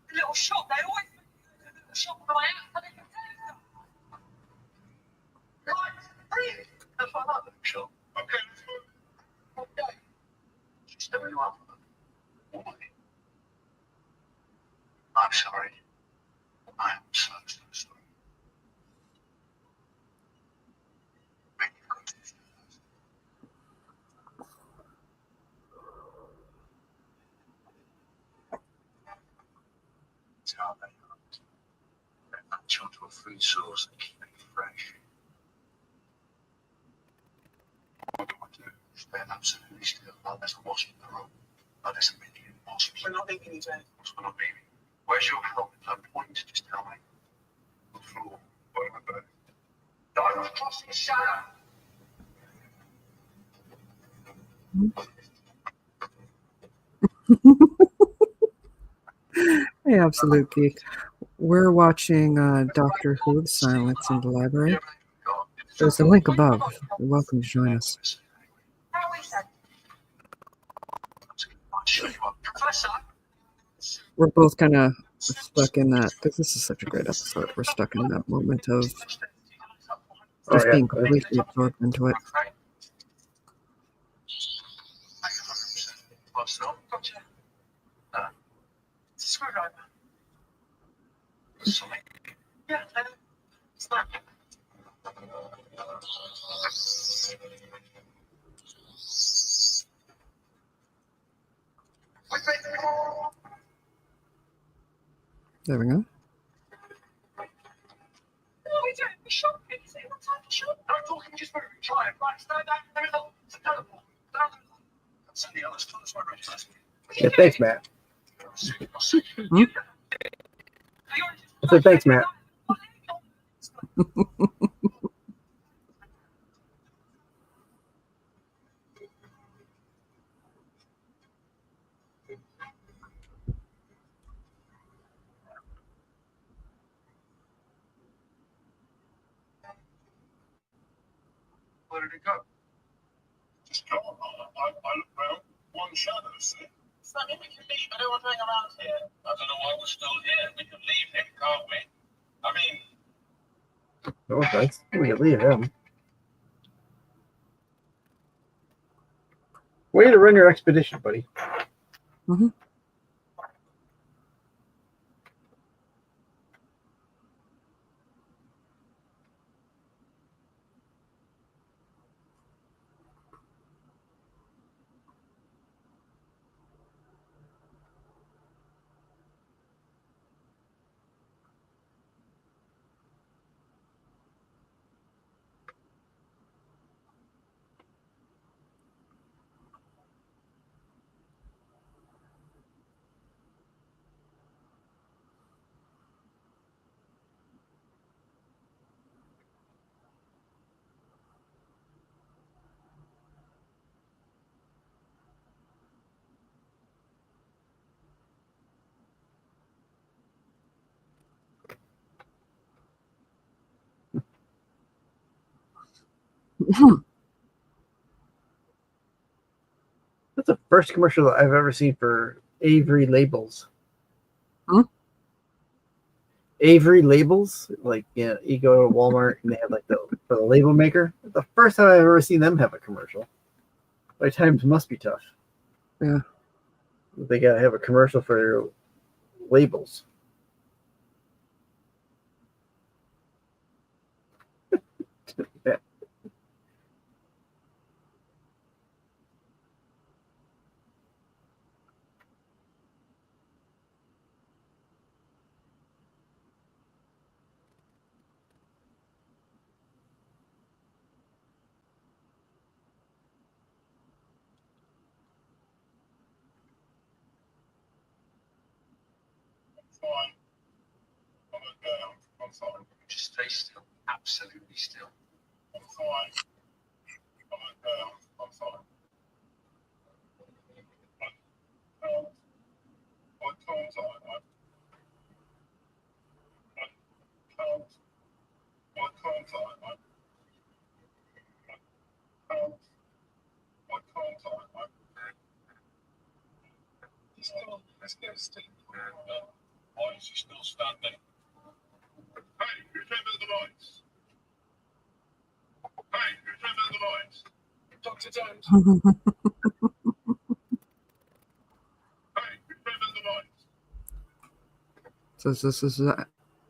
The little shop, they always make the little shop on the way out, so they can tell you stuff. Right, brilliant. That's what I like the shop. Okay, let's go. Okay. She's still you up. Why? I'm sorry. I'm so sorry. When you've got to it's how they hunt. They match onto a food source and keep it fresh. What do I do? Stand absolutely still, like there's a wasp in the room. Like there's a million wasps. We're not leaving you, Jane. We're not leaving. Where's your help? No point, just tell me. On the floor, by my bed. Don't cross the shadow. Hey, absolute geek. We're watching Doctor Who: Silence in the Library. There's a link above. You're welcome to join us. How we said? I'll show you what. Professor, we're both kind of stuck in that because this is such a great episode. We're stuck in that moment of Oh, just yeah. being completely absorbed into it. Gotcha. It's a screwdriver. Sorry. Yeah, it's not. There we go. I'm talking just for a try. Right, stand down. There is a teleport. That's the other stuff. That's my register. Yeah, thanks, Matt. Hmm? I said thanks, Matt. Where did it go? Just go on. I look round. One shadow, see? So then we can leave. I don't want to hang around here. I don't know why we're still here. We can leave him, can't we? I mean, No offense. We can leave him. Way to run your expedition, buddy. Mhm. That's the first commercial that I've ever seen for Avery Labels. Huh? Avery Labels, like yeah, you go to Walmart and they have like the for the label maker. The first time I've ever seen them have a commercial. My times must be tough. Yeah. They gotta have a commercial for their labels. Yeah. fine. I'm fine. Just stay still. Absolutely still. I'm fine. I'm fine. I can't. Let's get a stick. Why is he still standing? Hey, remember the lights. Hey, remember the lights. Dr. Jones. Hey, remember the lights. Says this is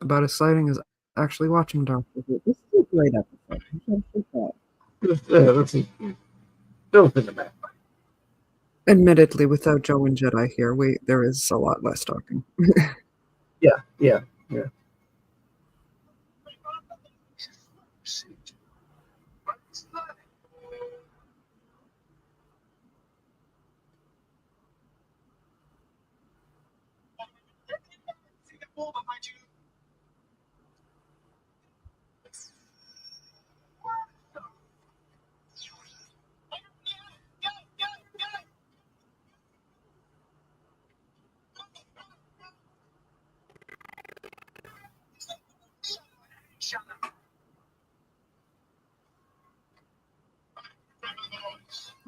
about as exciting as actually watching Doctor Who. This is a great episode. Let's see. Don't think about it. Admittedly, without Joe and Jedi here, there is a lot less talking. Yeah.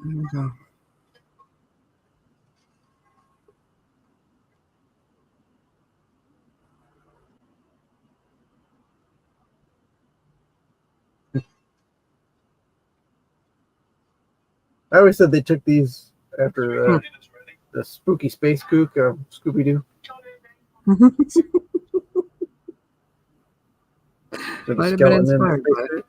There we go. I always said they took these after Hmm. Dinner's ready. the spooky space kook of Scooby Doo. So the Might have been skeleton in inspired the by it. space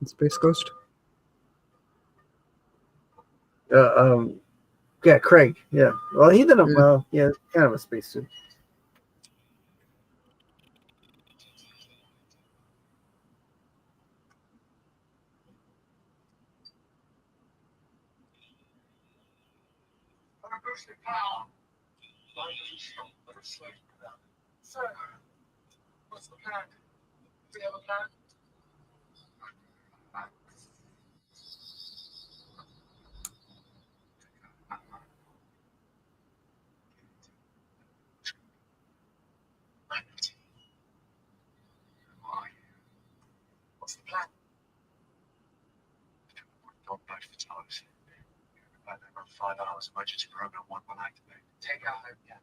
suit. Space Ghost. Yeah, Craig. Yeah. Well, he did a Yeah. well. Yeah, kind of a spacesuit. I'm boosting power. Life doesn't stop, but it's slow down. So, what's the plan? Do we have a plan? What's the plan? Don't both fatalities. About that run 5 hours, emergency program 1 will activate. Take out home, yeah.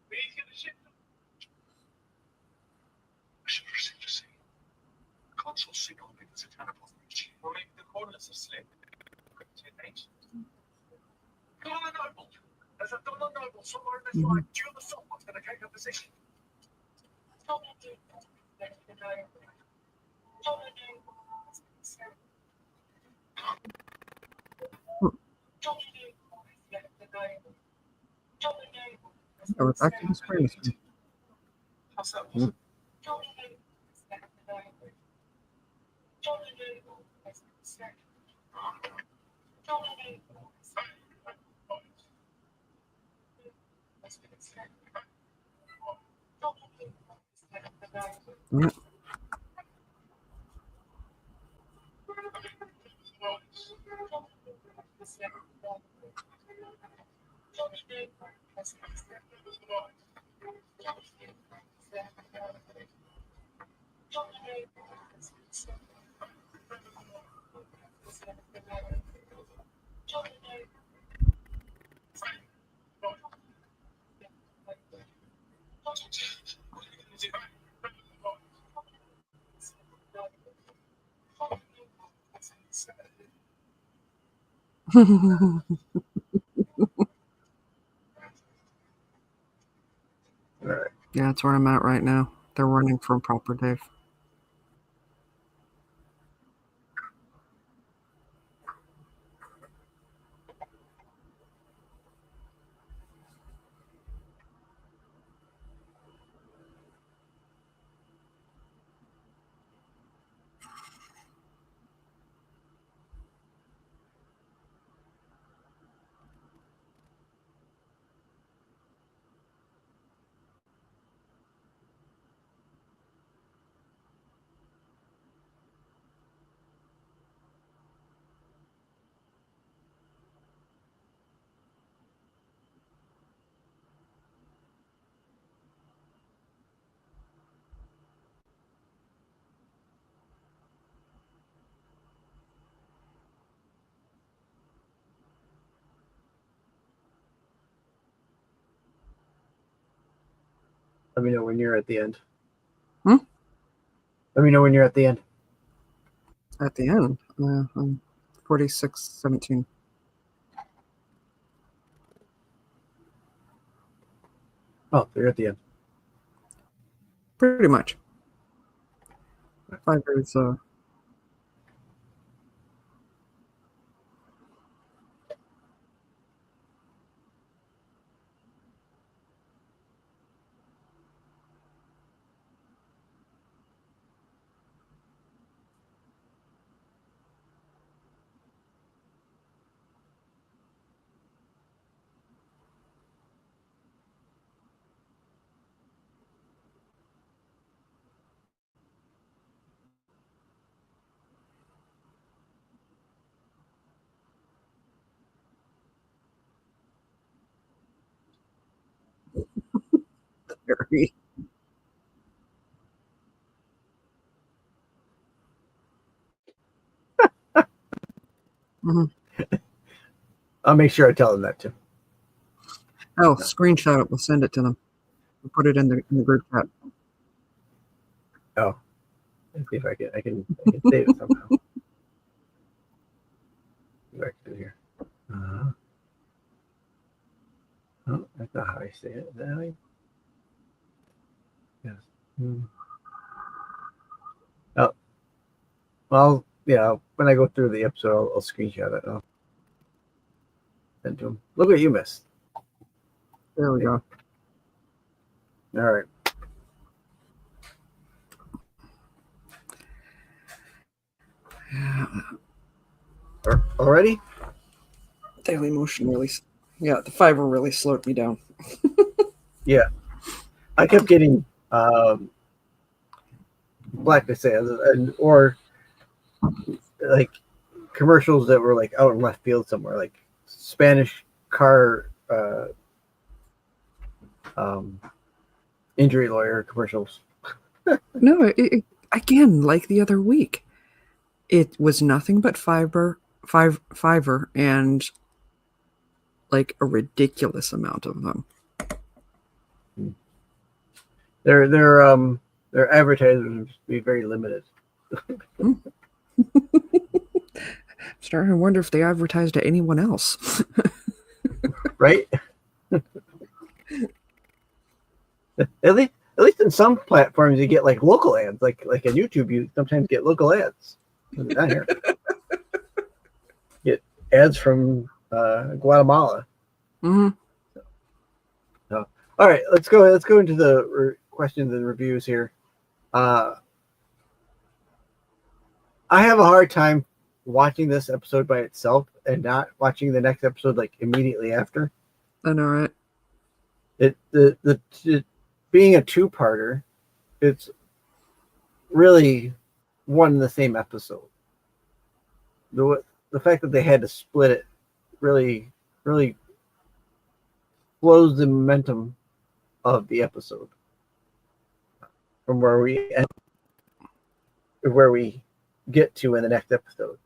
We need to get the ship. I should proceed to see. Console signal because it's kind of reach. We'll leave the coordinates of slip. Encrypted H. Donna Noble! There's a Donna Noble somewhere in this line. Do you have the softbox to locate her position? Oh, we're back to the screen. How's that? Hmm. Yeah. All right. Yeah, that's where I'm at right now. They're running from Proper Dave. Let me know when you're at the end. Hmm? Let me know when you're at the end. At the end, I'm 46-17. Oh, you're at the end. Pretty much. 5 is very. Mhm. I'll make sure I tell them that too. Oh, screenshot it. We'll send it to them. We'll put it in the group chat. Oh, let's see if I can save it somehow. how I say it. Is that how I... Yes. Hmm. Oh, well, yeah. When I go through the episode, I'll screenshot it. I'll send to him. Look what you missed. There we go. All right. Yeah, Already? Daily Motion really. Yeah, the Fiverr really slowed me down. Yeah. I kept getting Blackness ads or like commercials that were like out in left field somewhere, like Spanish car injury lawyer commercials. No, again, like the other week, it was nothing but Fiverr, and like a ridiculous amount of them. Their advertisers would be very limited. Starting to wonder if they advertise to anyone else. Right? At least in some platforms you get like local ads, like on YouTube you sometimes get local ads. Not here. Get ads from Guatemala. Mm-hmm. So, all right, let's go into the questions and reviews here. I have a hard time watching this episode by itself and not watching the next episode like immediately after. I know, right? It being a two-parter, it's really one and the same episode. The fact that they had to split it really blows the momentum of the episode from where we get to in the next episode.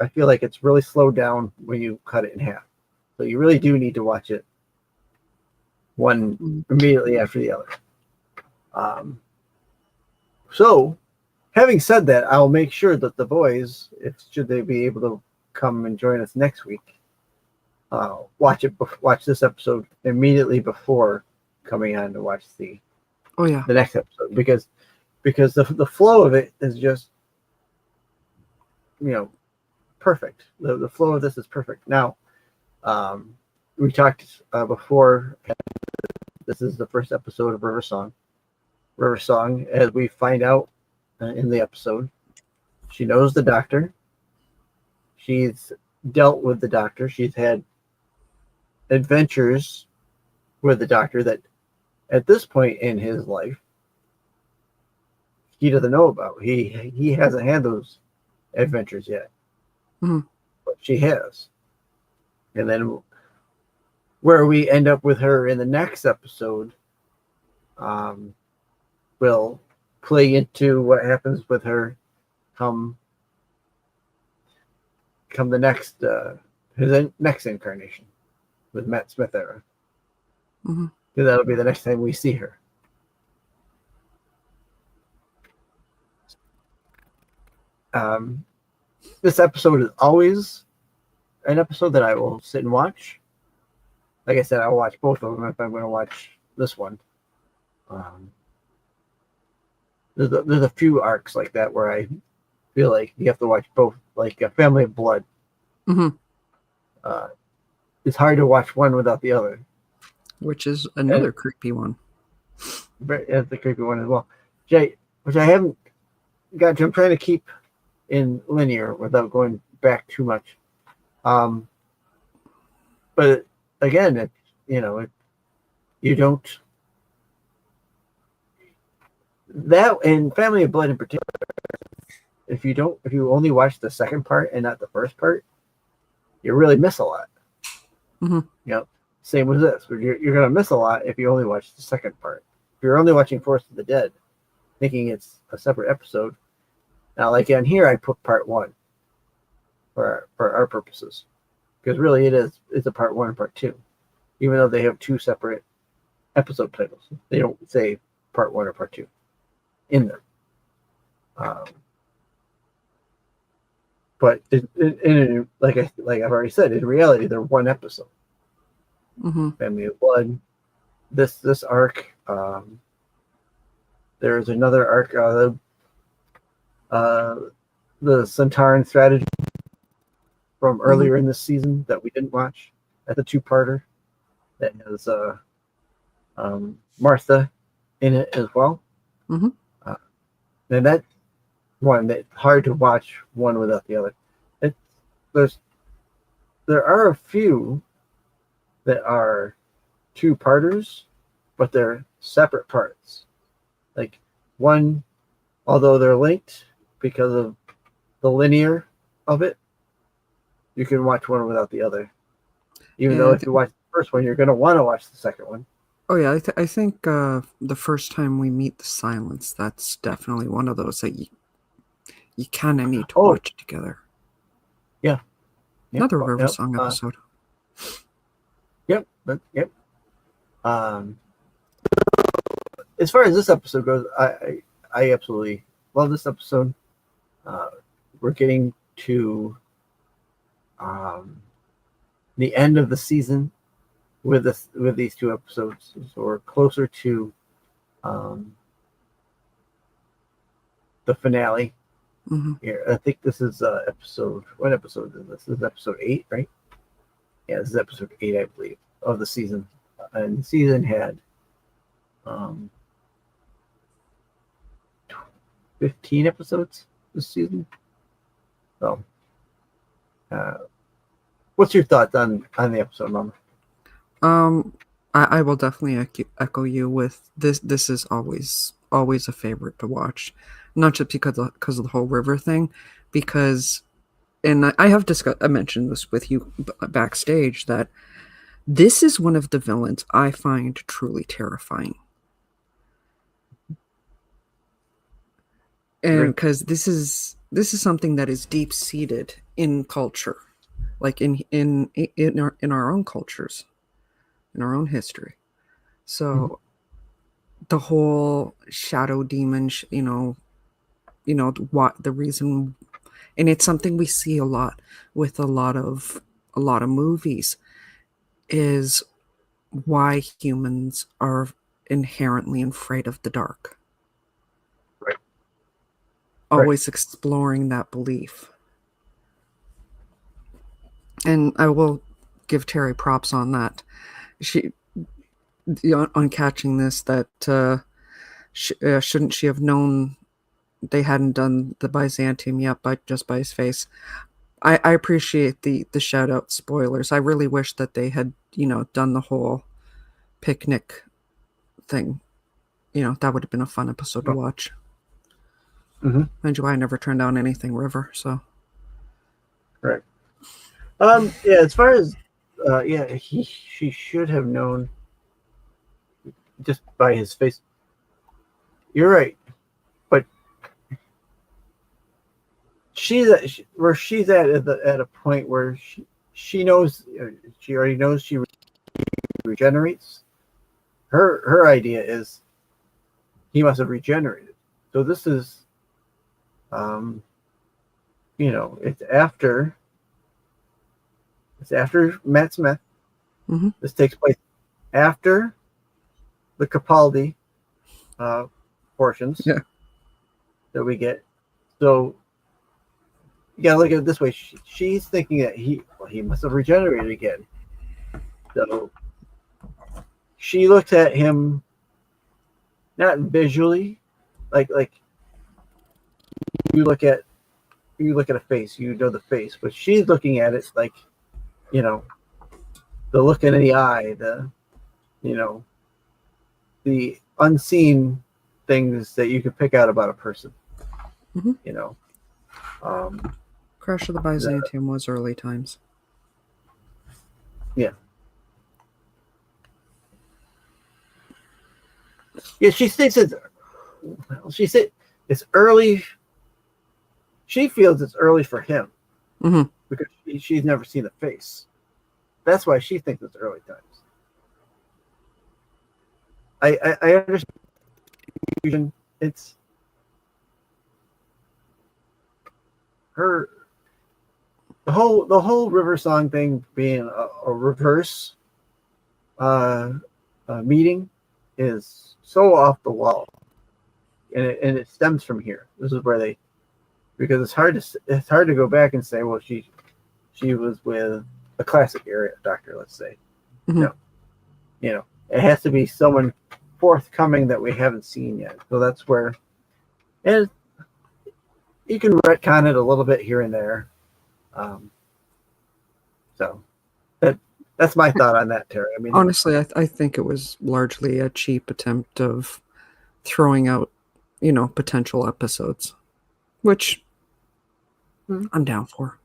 I feel like it's really slowed down when you cut it in half. So you really do need to watch it one immediately after the other. So, having said that, I'll make sure that the boys, should they be able to come and join us next week, watch this episode immediately before coming on to watch the next episode, because the flow of it is just perfect. The flow of this is perfect. Now, we talked before. This is the first episode of River Song. River Song, as we find out in the episode, she knows the doctor. She's dealt with the doctor. She's had adventures with the doctor that at this point in his life he doesn't know about. He hasn't had those adventures yet. Mm-hmm. But she has. And then where we end up with her in the next episode will play into what happens with her come the next his next incarnation with Matt Smith era. Mm-hmm. Because that'll be the next time we see her. This episode is always an episode that I will sit and watch. Like I said, I'll watch both of them if I'm going to watch this one. There's a few arcs like that where I feel like you have to watch both, like a Family of Blood. Mm-hmm. It's hard to watch one without the other. Which is another creepy one. It's the creepy one as well. Which I haven't got to. I'm trying to keep in linear without going back too much. But again, you don't. That in Family of Blood in particular, if you only watch the second part and not the first part, you really miss a lot. Mm-hmm. Same with this. You're going to miss a lot if you only watch the second part. If you're only watching Forest of the Dead, thinking it's a separate episode. Now, like on here, I put part one for our purposes, because really it's a part one and part two, even though they have two separate episode titles. They don't say part one or part two in them. But like I've already said, in reality, they're one episode. Mm-hmm. Family of Blood. This arc. There's another arc. The Centauran strategy from earlier in the season that we didn't watch. That's a two-parter that has Martha in it as well. Mm-hmm. And that one that hard to watch one without the other. There are a few that are two-parters, but they're separate parts. Like one, although they're linked because of the linear of it, you can watch one without the other. Even Yeah, though if you watch the first one, you're going to want to watch the second one. Oh yeah, I think the first time we meet the Silence, that's definitely one of those that you kind of need to Oh. watch it together. Yeah. Another River Song episode. Yep. As far as this episode goes, I absolutely love this episode. We're getting to the end of the season with these two episodes, so we're closer to the finale. Mm-hmm. Here, I think this is episode. What episode is this? This is episode 8, right? Yeah, this is episode 8, I believe, of the season. And the season had 15 episodes this season. So, what's your thoughts on the episode, Mama? I will definitely echo you with this. This is always a favorite to watch, not just because of the whole river thing, because, and I have I mentioned this with you backstage, that this is one of the villains I find truly terrifying. And because this is something that is deep seated in culture, like in our own cultures, in our own history. So the whole shadow demon, what the reason, and it's something we see a lot with a lot of movies, is why humans are inherently afraid of the dark. Right. Always exploring that belief. And I will give Terry props on that. On catching this, that shouldn't she have known they hadn't done the Byzantium yet, just by his face. I appreciate the shout out spoilers. I really wish that they had done the whole picnic thing. That would have been a fun episode to watch. Mm-hmm. Mind you, I never turned down anything River, so. Right. Yeah, as far as she should have known just by his face. You're right, but where she's at a point where she knows, she already knows she regenerates. Her idea is he must have regenerated. So this is, it's after Matt Smith. Mm-hmm. This takes place after the Capaldi portions that we get. So you gotta look at it this way. She's thinking that he must have regenerated again. So she looks at him not visually, like you look at a face, the face, but she's looking at it like, the look in the eye, the unseen things that you could pick out about a person. Mm-hmm. Crash of the Byzantium was early times. Yeah. Yeah, she thinks it's early. She feels it's early for him because she's never seen the face. That's why she thinks it's early times. I understand. It's her. The whole River Song thing being a reverse meeting is so off the wall, and it stems from here. This is where they, because it's hard to go back and say, well, she was with a classic area doctor, let's say. Mhm. No, it has to be someone forthcoming that we haven't seen yet. So that's where, and you can retcon it a little bit here and there. So that's my thought on that, Terry. I mean, Honestly, I think it was largely a cheap attempt of throwing out, potential episodes, which I'm down for.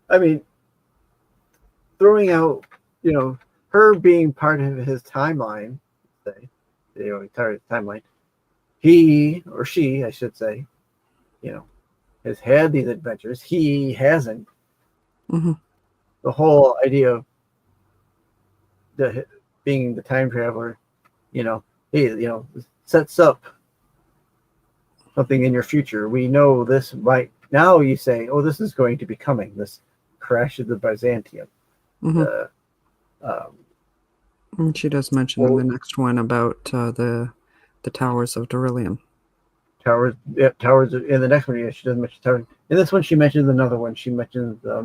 I mean, throwing out, her being part of his timeline, say, entire timeline, he or she, I should say, has had these adventures. He hasn't. Hmm. The whole idea of being the time traveler, sets up something in your future. We know this might, now you say, oh, this is going to be coming, this crash of the Byzantium. Hmm. Um, And she does mention in the next one about the towers of Darillium. towers in the next one. Yeah, she doesn't mention towers. In this one, she mentions another one. She mentions I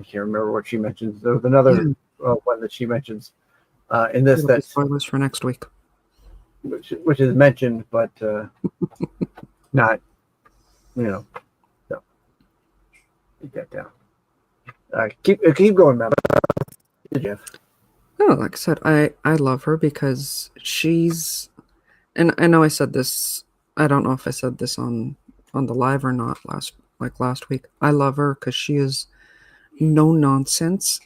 can't remember what she mentions. There was another one that she mentions in this That'll be spoilers for next week. which is mentioned, but not, so get that down. Keep going, man. Jeff. No, like I said, I love her because she's, and I know I said this. I don't know if I said this on the live or not last week. I love her because she is no nonsense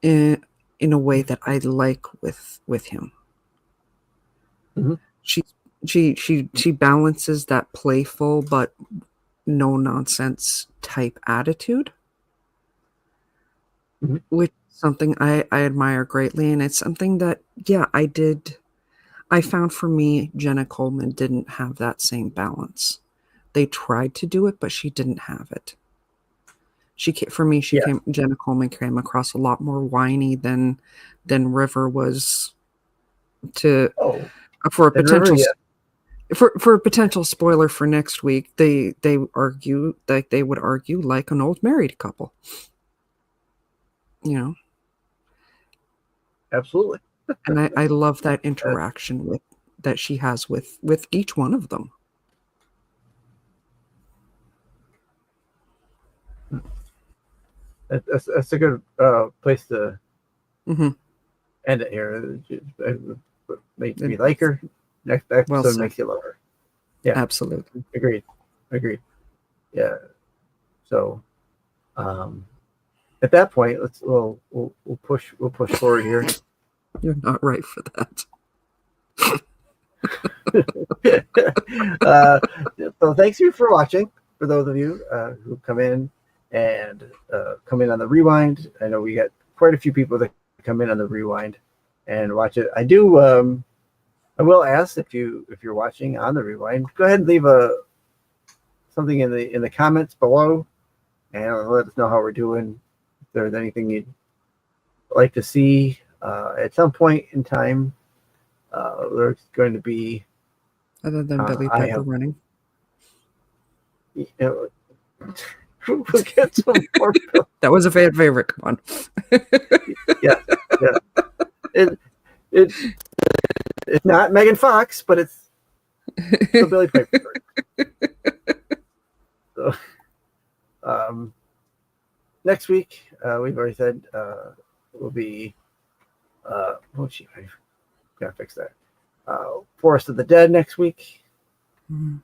in a way that I like with him. Mhm. She balances that playful but no nonsense type attitude, Mhm. which is something I admire greatly, and it's something that I found for me, Jenna Coleman didn't have that same balance. They tried to do it, but she didn't have it. Jenna Coleman came across a lot more whiny than River was. For a potential for a potential spoiler for next week, they argue that they would argue like an old married couple. Absolutely. And I love that interaction that she has with each one of them. That's a good place to Mm-hmm. end it here. Makes me like her. Next episode makes you love her. Yeah, Absolutely. agreed. Yeah. So, at that point, we'll push forward here. You're not right for that. So thanks you for watching. For those of you who come in on the rewind, I know we got quite a few people that come in on the rewind and watch it. I will ask if you're watching on the rewind, go ahead and leave something in the comments below and let us know how we're doing. If there's anything you'd like to see at some point in time, there's going to be, Other than Billy Piper running. We'll get some more. That was a fan favorite. Come on. Yeah. It's not Megan Fox, but it's the Billy Piper. So, next week, we've already said will be I gotta fix that. Forest of the Dead next week. Mm-hmm.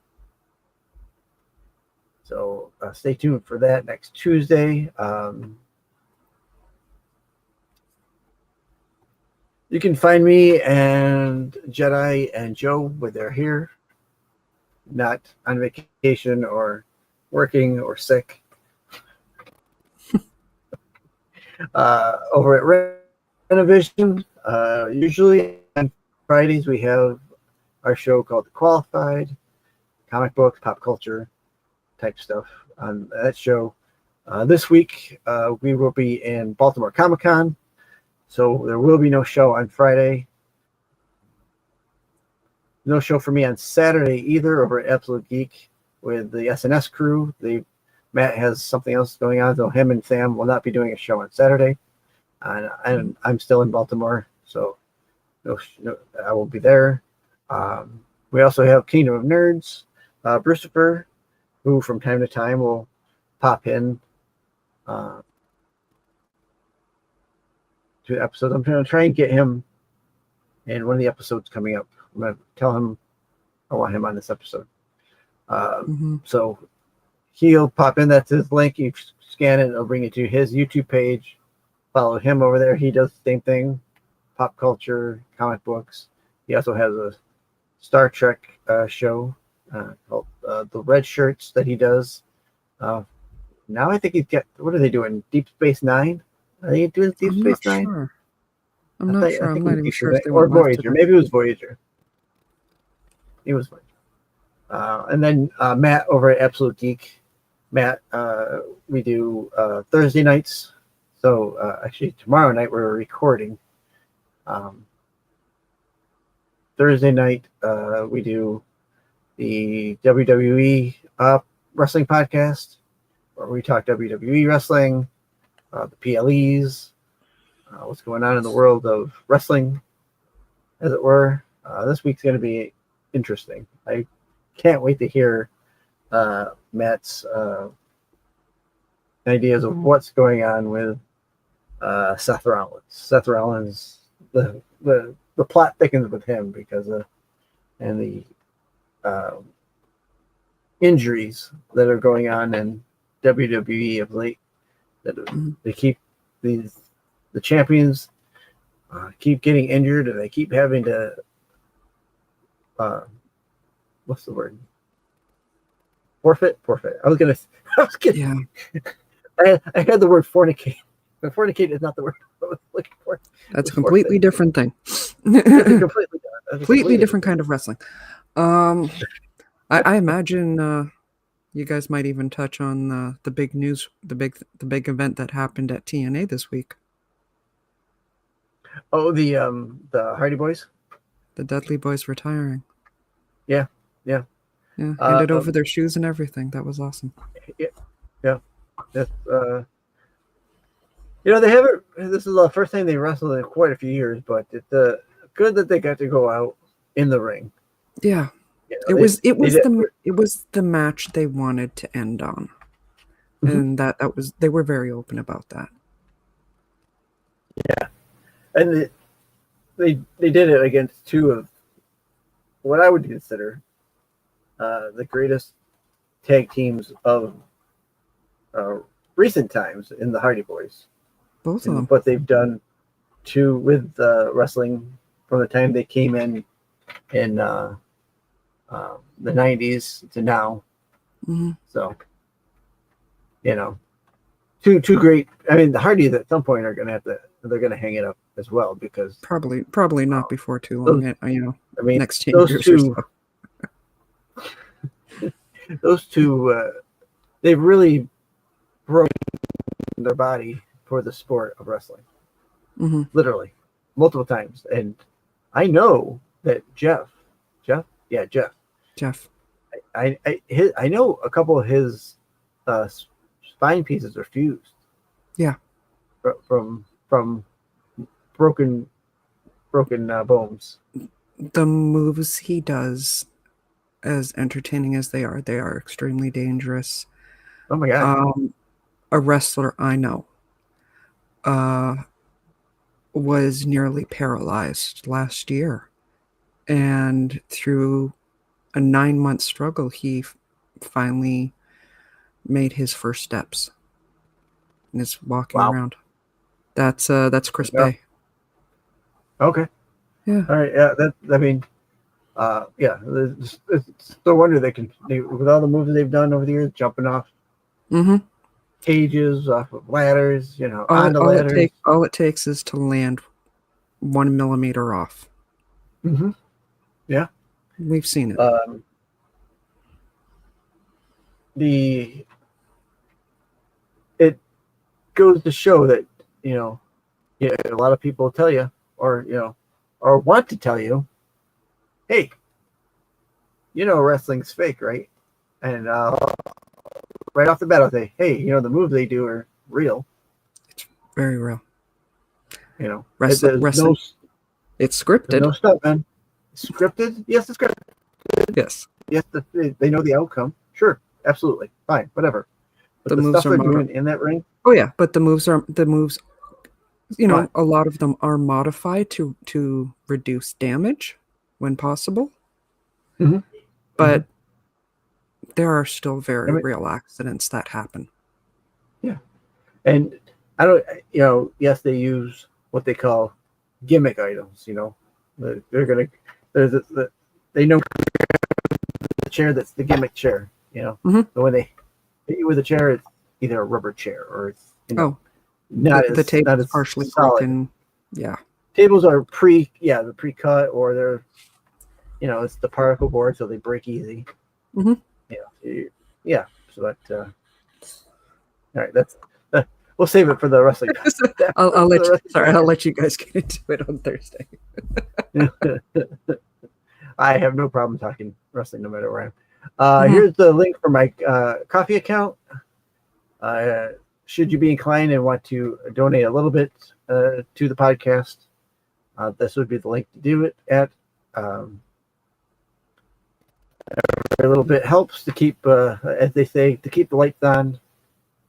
So stay tuned for that next Tuesday. You can find me and Jedi and Joe when they're here, not on vacation or working or sick. Over at Renovision, usually on Fridays we have our show called The Qualified, comic books, pop culture. type stuff on that show. This week, we will be in Baltimore Comic Con, so there will be no show on Friday. No show for me on Saturday either over at Absolute Geek with the SNS crew. Matt has something else going on, so him and Sam will not be doing a show on Saturday. And I'm still in Baltimore, so no, I will be there. We also have Kingdom of Nerds, Brucifer, who from time to time will pop in to episodes. I'm going to try and get him in one of the episodes coming up. I'm going to tell him I want him on this episode. So he'll pop in. That's his link. You scan it, it'll bring you to his YouTube page. Follow him over there. He does the same thing, pop culture, comic books. He also has a Star Trek show called The Red Shirts that he does. Now I think he's got, what are they doing? Deep Space Nine? Are they doing Deep Space Nine? Sure. I'm not sure. I'm not even sure if they or went live Voyager. today. Maybe it was Voyager. It was Voyager. And then Matt over at Absolute Geek. Matt, we do Thursday nights. So actually tomorrow night we're recording. Thursday night we do the WWE wrestling podcast, where we talk WWE wrestling, the PLEs, what's going on in the world of wrestling, as it were. This week's going to be interesting. I can't wait to hear Matt's ideas of what's going on with Seth Rollins. Seth Rollins, the plot thickens with him because of the injuries that are going on in WWE of late. That they keep the champions keep getting injured, and they keep having to what's the word? Forfeit. I was gonna. Yeah. I had the word fornicate, but fornicate is not the word I was looking for. That's a completely different thing. It's a completely different kind of wrestling. I imagine you guys might even touch on the big news, the big event that happened at TNA this week. Oh, the Hardy Boys. The Dudley Boys retiring. Yeah. Handed over their shoes and everything. That was awesome. Yeah. That's they haven't. This is the first time they wrestled in quite a few years, but it's good that they got to go out in the ring. Yeah. It was the match they wanted to end on. And that was, they were very open about that. Yeah. And they did it against two of what I would consider the greatest tag teams of recent times in the Hardy Boys. Both of them. What they've done with wrestling from the time they came in the 90s to now. So, two great. I mean, the Hardys at some point are going to they're going to hang it up as well, because probably not before too long. I mean, next 10 those years two, or so. Those two, they've really broken their body for the sport of wrestling, literally multiple times. And I know that Jeff. I know a couple of his spine pieces are fused. Yeah, from broken bones. The moves he does, as entertaining as they are extremely dangerous. Oh my god! A wrestler I know was nearly paralyzed last year, and through a 9-month struggle, he finally made his first steps and is walking around. That's Chris Bay. Okay. Yeah. All right. Yeah. It's no wonder they with all the moves they've done over the years, jumping off cages, off of ladders, onto ladders. All it takes is to land 1 millimeter off. Yeah. We've seen it. the it goes to show that, yeah, a lot of people tell you, or or want to tell you, hey, wrestling's fake, right? And right off the bat, I'll say, hey, the moves they do are real. Very real. Wrestling, it's there's no scripted. stuff, man. Scripted? Yes, it's scripted. Yes. Yes, they know the outcome. Sure, absolutely, fine, whatever. But The the moves stuff are they're doing in that ring, Oh yeah, but the moves, Right. a lot of them are modified to reduce damage when possible. Mhm. But there are still very I mean- real accidents that happen. and I don't, yes, they use what they call gimmick items. They're gonna, they know the chair that's the gimmick chair. Mhm. So when they hit you with a chair, it's either a rubber chair or it's Oh, not the as tape not is as partially solid. broken. Yeah. Tables are the pre-cut, or they're it's the particle board, so they break easy. Mhm. Yeah. So that all right, that's we'll save it for the wrestling. I'll let you guys get into it on Thursday. I have no problem talking wrestling no matter where I am. Mhm. Here's the link for my coffee account. Should you be inclined and want to donate a little bit to the podcast, this would be the link to do it at. Every little bit helps to keep, as they say, to keep the lights on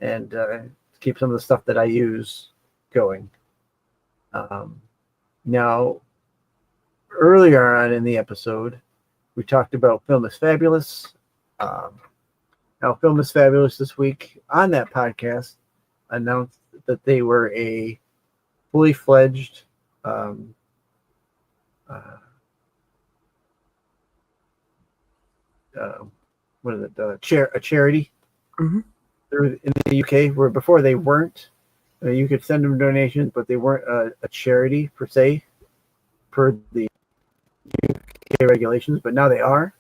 and to keep some of the stuff that I use going. Now, earlier on in the episode, we talked about Film is Fabulous. Now, Film is Fabulous this week on that podcast announced that they were a fully fledged what is it? A charity Mhm. through in the UK, where before they weren't. You could send them donations, but they weren't a charity per se, per the UK regulations. But now they are.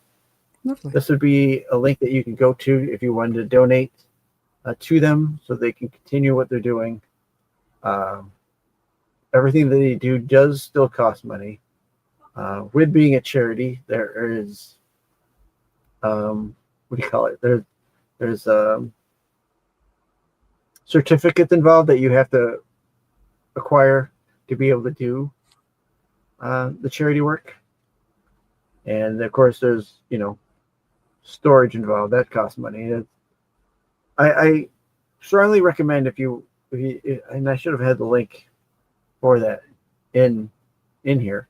Lovely. This would be a link that you can go to if you wanted to donate to them, so they can continue what they're doing. Everything that they do does still cost money. With being a charity, there is what do you call it? There's certificates involved that you have to acquire to be able to do the charity work, and of course there's storage involved that costs money. I strongly recommend if you and I should have had the link for that in here.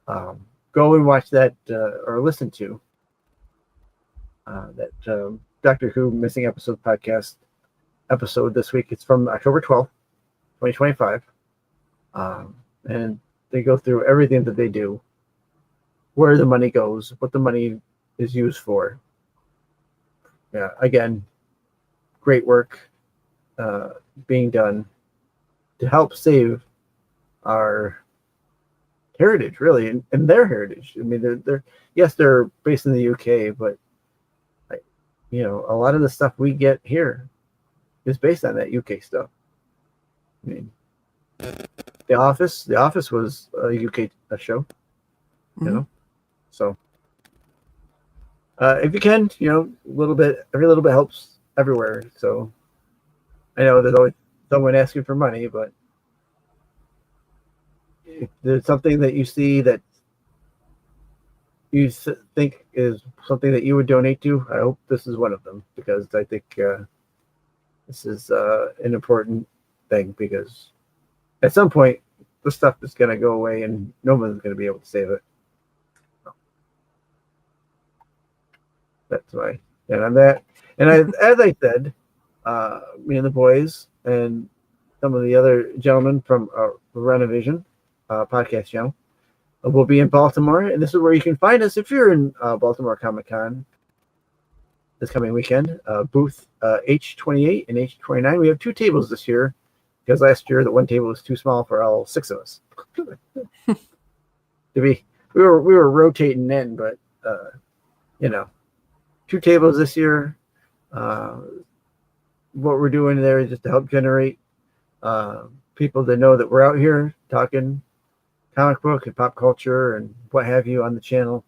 Go and watch that or listen to that Doctor Who Missing Episode podcast episode this week. It's from October 12th, 2025. And they go through everything that they do, where the money goes, what the money is used for. Yeah, again, great work being done to help save our heritage, really, and their heritage. I mean, they're based in the UK, but a lot of the stuff we get here is based on that UK stuff. I mean, The Office was a UK show, So if you can, every little bit helps everywhere. So I know there's always someone asking for money, but if there's something that you see that you think is something that you would donate to, I hope this is one of them, because I think this is an important thing, because at some point the stuff is going to go away and no one's going to be able to save it. That's why. And on that, and as I said, me and the boys and some of the other gentlemen from Renovision podcast channel will be in Baltimore, and this is where you can find us if you're in Baltimore Comic Con this coming weekend. Booth H28 and H29. We have 2 tables this year, because last year the one table was too small for all 6 of us. We were rotating in, but 2 tables this year. What we're doing there is just to help generate people to know that we're out here talking comic book and pop culture and what have you on the channel.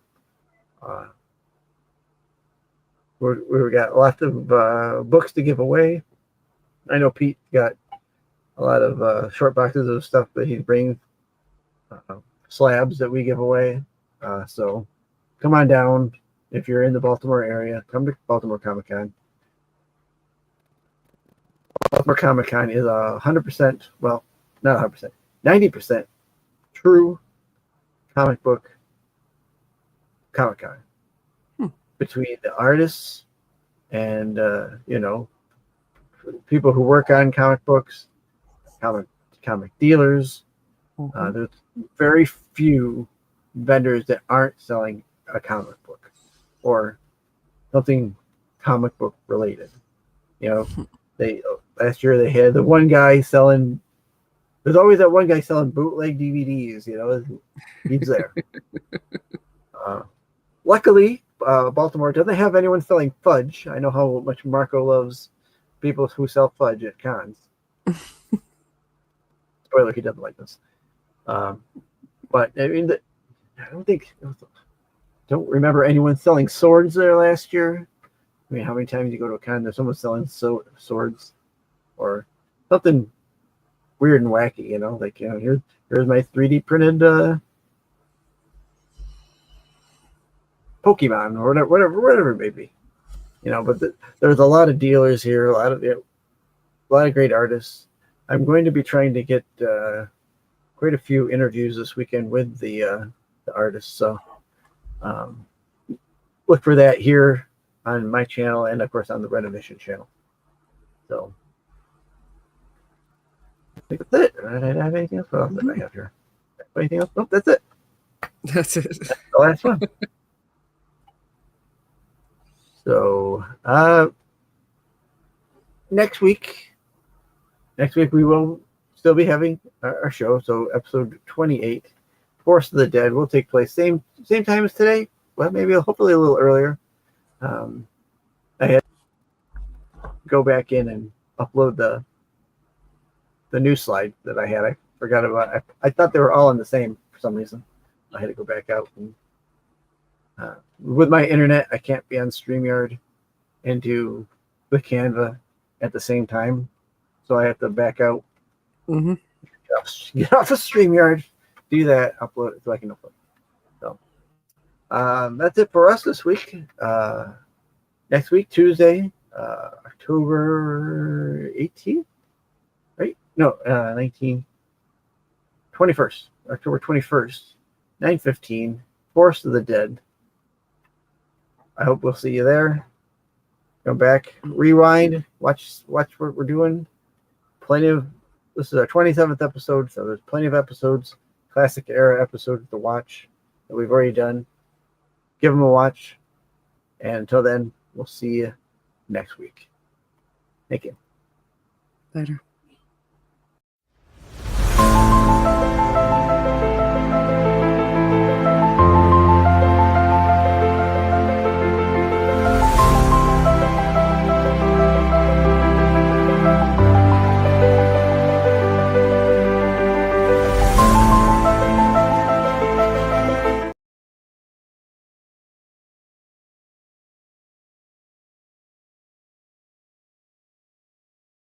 We've got lots of books to give away. I know Pete got a lot of short boxes of stuff that he's bringing, slabs that we give away. So come on down if you're in the Baltimore area. Come to Baltimore Comic Con. Baltimore Comic Con is 100%, well, not 100%, 90% true comic book Comic Con. Between the artists and people who work on comic books, comic dealers. There's very few vendors that aren't selling a comic book or something comic book related. They last year they had the one guy selling. There's always that one guy selling bootleg DVDs. He's there. Luckily, Baltimore doesn't have anyone selling fudge. I know how much Marco loves people who sell fudge at cons. Spoiler, he doesn't like this. But I mean, don't remember anyone selling swords there last year. I mean, how many times you go to a con, there's someone selling swords or something weird and wacky, here's my 3D printed Pokemon or whatever it may be, but there's a lot of dealers here, a lot of great artists. I'm going to be trying to get quite a few interviews this weekend with the artists, so look for that here on my channel and of course on the Red Emission channel. So I think that's it. Did I have anything else? What else did I have here? Anything else? Nope, that's it. That's it. That's the last one. So next week we will still be having our show. So episode 28, Force of the Dead, will take place same time as today. Well, maybe hopefully a little earlier. I had to go back in and upload the new slide that I had. I forgot about. I thought they were all in the same for some reason. I had to go back out and with my internet, I can't be on StreamYard and do the Canva at the same time, so I have to back out. Get off of StreamYard, do that, upload it so I can upload. So that's it for us this week. Next week, Tuesday, October 18th, right? No, 21st, October 21st, 9:15, Force of the Dead. I hope we'll see you there. Go back, rewind, watch what we're doing. This is our 27th episode, so there's plenty of episodes, classic era episodes to watch that we've already done. Give them a watch. And until then, we'll see you next week. Thank you. Later.